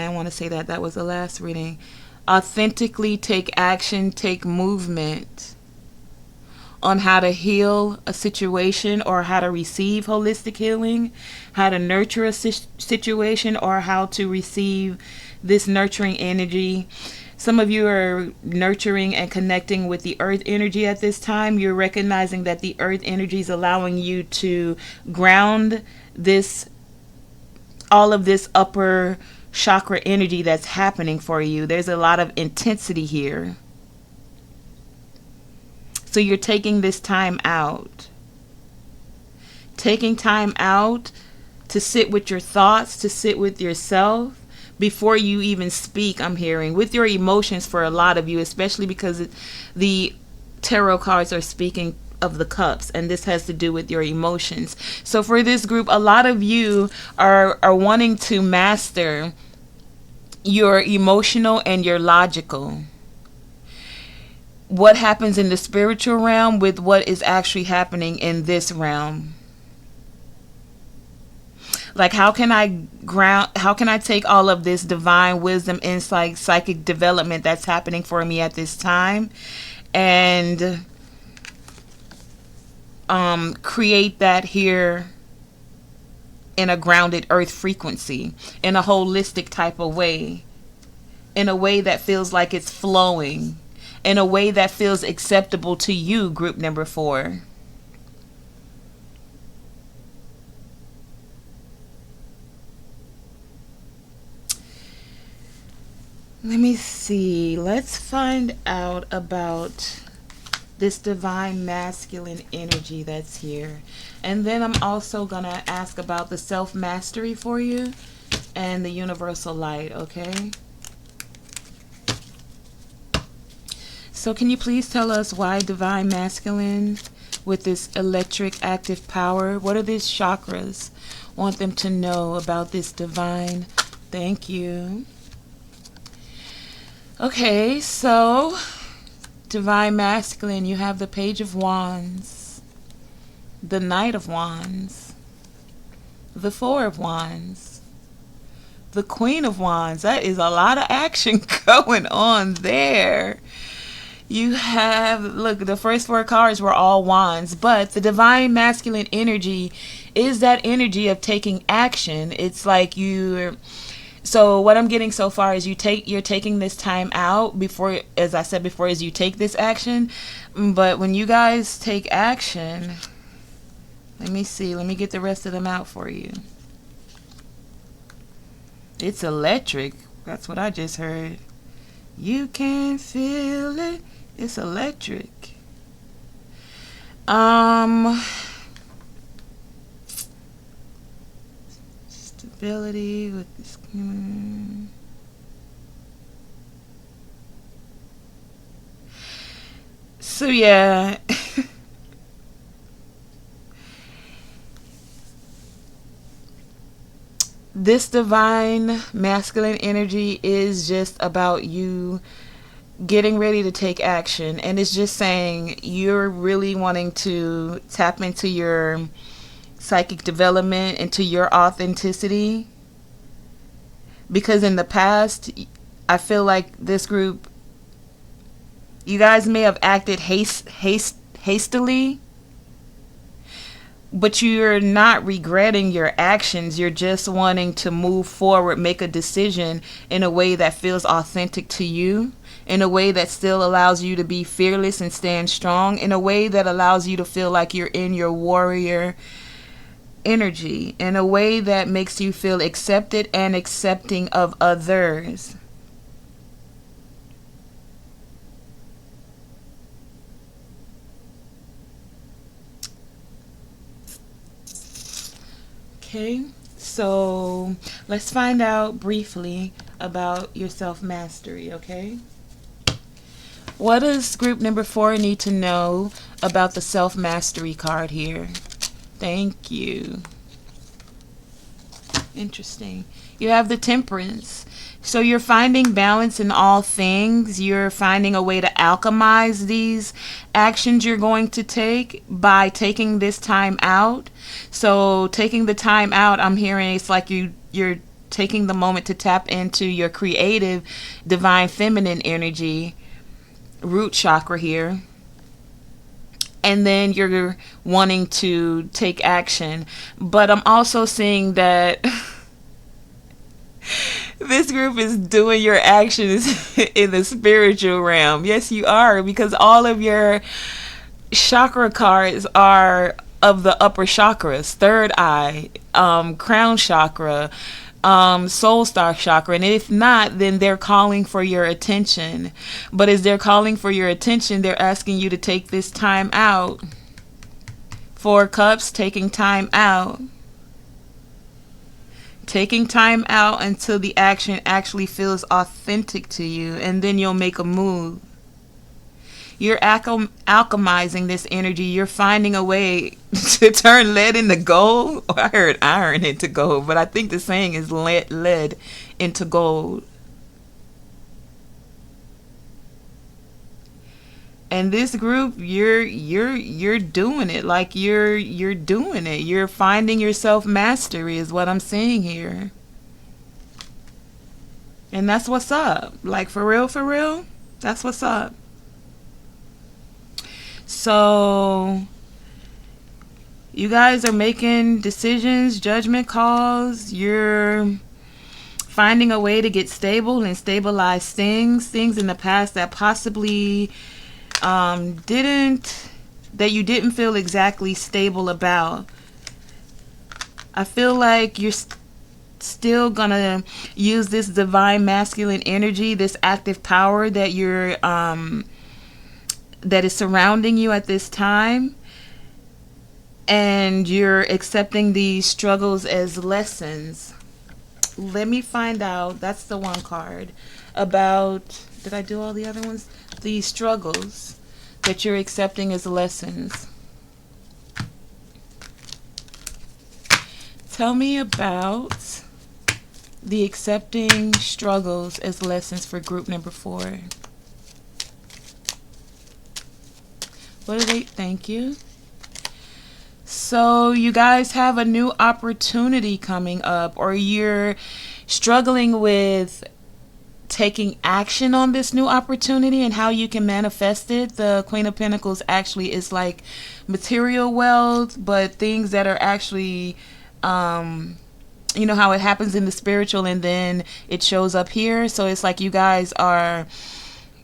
want to say that was the last reading. Authentically take action, take movement on how to heal a situation, or how to receive holistic healing, how to nurture a situation, or how to receive this nurturing energy. Some of you are nurturing and connecting with the earth energy at this time. You're recognizing that the earth energy is allowing you to ground all of this upper chakra energy that's happening for you. There's a lot of intensity here. So you're taking this time out. Taking time out to sit with your thoughts, to sit with yourself, before you even speak, I'm hearing, with your emotions for a lot of you, especially because the tarot cards are speaking of the cups, and this has to do with your emotions. So for this group, a lot of you are wanting to master your emotional and your logical. What happens in the spiritual realm with what is actually happening in this realm. Like, how can I take all of this divine wisdom, insight, psychic development that's happening for me at this time, and create that here in a grounded earth frequency, in a holistic type of way, in a way that feels like it's flowing, in a way that feels acceptable to you, group number 4. Let me see. Let's find out about this divine masculine energy that's here. And then I'm also going to ask about the self-mastery for you and the universal light, okay? So can you please tell us why divine masculine with this electric active power? What are these chakras? Want them to know about this divine. Thank you. Okay, so divine masculine, you have the Page of Wands, the Knight of Wands, the Four of Wands, the Queen of Wands. That is a lot of action going on there. You have, look, the first 4 cards were all wands, but the divine masculine energy is that energy of taking action. It's like so what I'm getting so far is you're taking this time out before, as I said before, is you take this action. But when you guys take action, let me see, let me get the rest of them out for you. It's electric. That's what I just heard. You can feel it. It's electric. Stability with this. So yeah. This divine masculine energy is just about you getting ready to take action, and it's just saying you're really wanting to tap into your psychic development, into your authenticity, because in the past I feel like this group, you guys may have acted hastily, but you're not regretting your actions. You're just wanting to move forward, make a decision in a way that feels authentic to you, in a way that still allows you to be fearless and stand strong, in a way that allows you to feel like you're in your warrior energy, in a way that makes you feel accepted and accepting of others. Okay, so let's find out briefly about your self-mastery, okay? What does group number 4 need to know about the self-mastery card here? Thank you. Interesting. You have the Temperance. So you're finding balance in all things. You're finding a way to alchemize these actions you're going to take by taking this time out. So taking the time out, I'm hearing it's like you're taking the moment to tap into your creative, divine feminine energy, root chakra here. And then you're wanting to take action. But I'm also seeing that this group is doing your actions in the spiritual realm. Yes, you are, because all of your chakra cards are of the upper chakras: third eye, crown chakra, soul star chakra. And if not, then they're calling for your attention. But as they're calling for your attention, they're asking you to take this time out. 4 cups, taking time out. Taking time out until the action actually feels authentic to you, and then you'll make a move. You're alchemizing this energy. You're finding a way to turn lead into gold. I heard iron into gold, but I think the saying is lead into gold. And this group, you're doing it. Like you're doing it. You're finding your self mastery is what I'm seeing here. And that's what's up. Like for real, that's what's up. So you guys are making decisions, judgment calls. You're finding a way to get stable and stabilize things in the past that possibly that you didn't feel exactly stable about. I feel like you're still gonna use this divine masculine energy, this active power that you're that is surrounding you at this time, and you're accepting these struggles as lessons. Let me find out. That's the one card about, did I do all the other ones? These struggles that you're accepting as lessons. Tell me about the accepting struggles as lessons for group number 4. What do they? Thank you. So you guys have a new opportunity coming up, or you're struggling with taking action on this new opportunity and how you can manifest it. The Queen of Pentacles actually is like material wealth, but things that are actually, you know how it happens in the spiritual and then it shows up here. So it's like you guys are,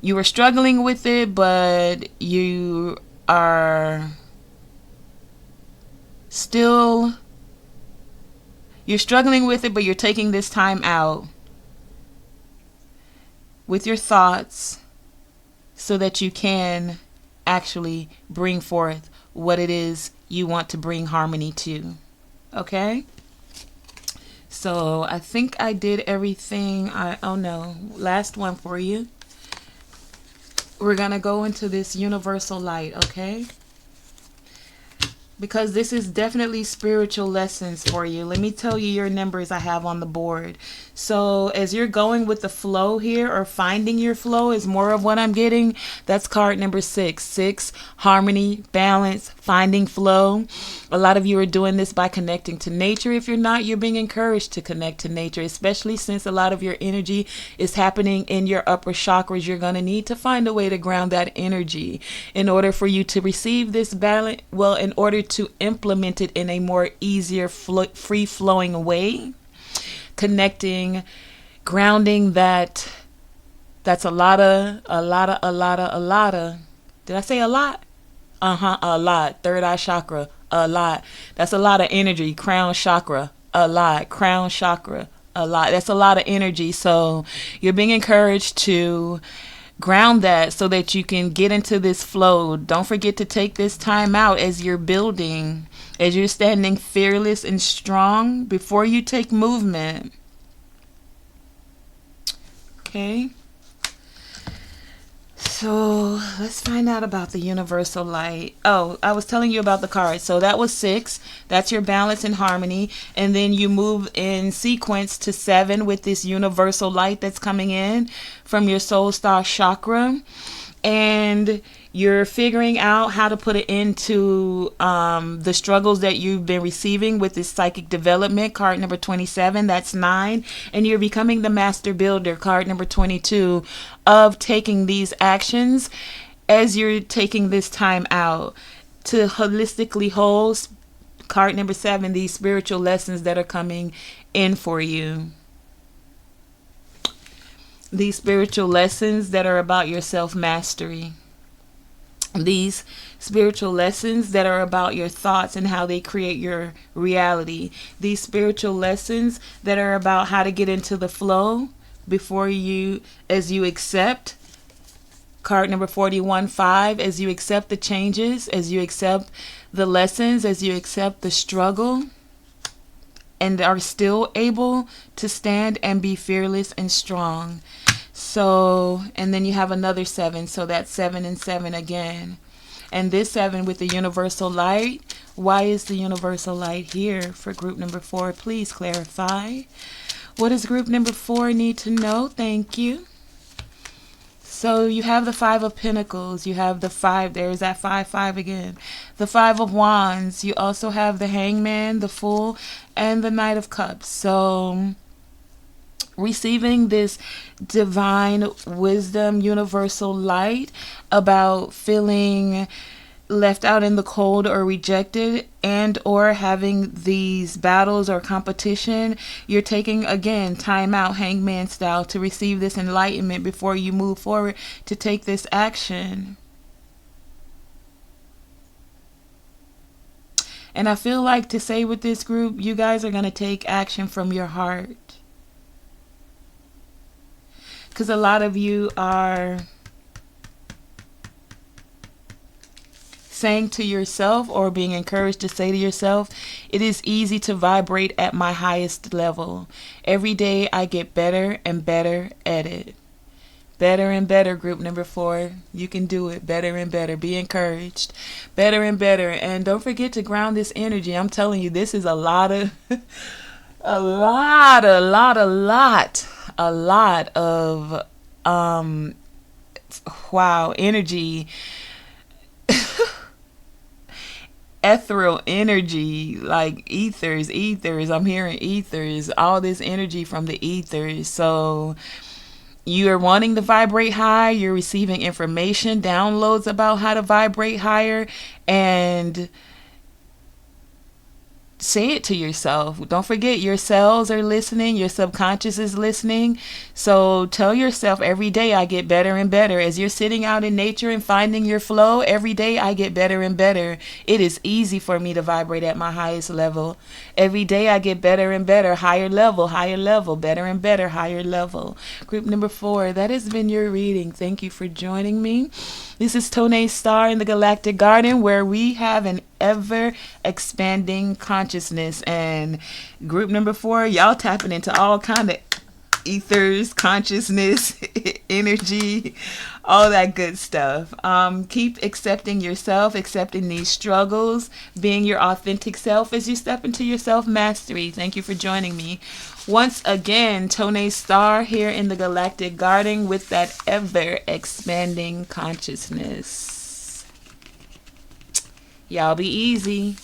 you were struggling with it, but you are still, you're struggling with it, but you're taking this time out with your thoughts so that you can actually bring forth what it is you want to bring harmony to. Okay? So I think I did everything. Oh no, last one for you. We're going to go into this universal light, okay? Because this is definitely spiritual lessons for you. Let me tell you your numbers I have on the board. So as you're going with the flow here, or finding your flow is more of what I'm getting. That's card number 6. 6, harmony, balance, finding flow. A lot of you are doing this by connecting to nature. If you're not, you're being encouraged to connect to nature, especially since a lot of your energy is happening in your upper chakras. You're going to need to find a way to ground that energy in order for you to receive this balance. Well, in order to implement it in a more easier, free-flowing way. Connecting, grounding that's a lot of. Did I say a lot? A lot. Third eye chakra, a lot. That's a lot of energy. Crown chakra, a lot. Crown chakra, a lot. That's a lot of energy. So you're being encouraged to ground that so that you can get into this flow. Don't forget to take this time out as you're building, as you're standing fearless and strong before you take movement. Okay. So let's find out about the universal light. Oh, I was telling you about the cards. So that was 6. That's your balance and harmony. And then you move in sequence to 7 with this universal light that's coming in from your soul star chakra. And you're figuring out how to put it into the struggles that you've been receiving with this psychic development. Card number 27, that's 9. And you're becoming the master builder. Card number 22, of taking these actions as you're taking this time out to holistically hold. Card number 7, these spiritual lessons that are coming in for you. These spiritual lessons that are about your self-mastery. These spiritual lessons that are about your thoughts and how they create your reality. These spiritual lessons that are about how to get into the flow before you, as you accept. Card number 41, 5, as you accept the changes, as you accept the lessons, as you accept the struggle. and are still able to stand and be fearless and strong. So, and then you have another 7. So that's 7 and 7 again. And this 7 with the universal light. Why is the universal light here for group number 4? Please clarify. What does group number 4 need to know? Thank you. So you have the 5 of Pentacles. You have the 5. There's that 5 again. The 5 of Wands. You also have the Hangman, the Fool, and the Knight of Cups. So receiving this divine wisdom, universal light about feeling left out in the cold or rejected, and or having these battles or competition, you're taking again time out, Hangman style, to receive this enlightenment before you move forward to take this action. And I feel like to say with this group, you guys are going to take action from your heart, because a lot of you are saying to yourself, or being encouraged to say to yourself, it is easy to vibrate at my highest level. Every day I get better and better at it. Better and better, group number 4. You can do it. Better and better. Be encouraged. Better and better. And don't forget to ground this energy. I'm telling you, this is a lot of a lot of wow, energy. Ethereal energy, like ethers. I'm hearing ethers, all this energy from the ethers. So you are wanting to vibrate high. You're receiving information, downloads about how to vibrate higher, and say it to yourself. Don't forget, your cells are listening, your subconscious is listening. So tell yourself, every day I get better and better. As you're sitting out in nature and finding your flow, every day I get better and better. It is easy for me to vibrate at my highest level. Every day I get better and better. Higher level, better and better, higher level. Group number 4, that has been your reading. Thank you for joining me. This is TonaeSTAR in the Galactic Garden, where we have an ever expanding consciousness. And group number 4, y'all tapping into all kind of ethers, consciousness, energy, all that good stuff. Keep accepting yourself, accepting these struggles, being your authentic self as you step into your self-mastery. Thank you for joining me. Once again, TonaeSTAR here in the Galactic Garden with that ever-expanding consciousness. Y'all be easy.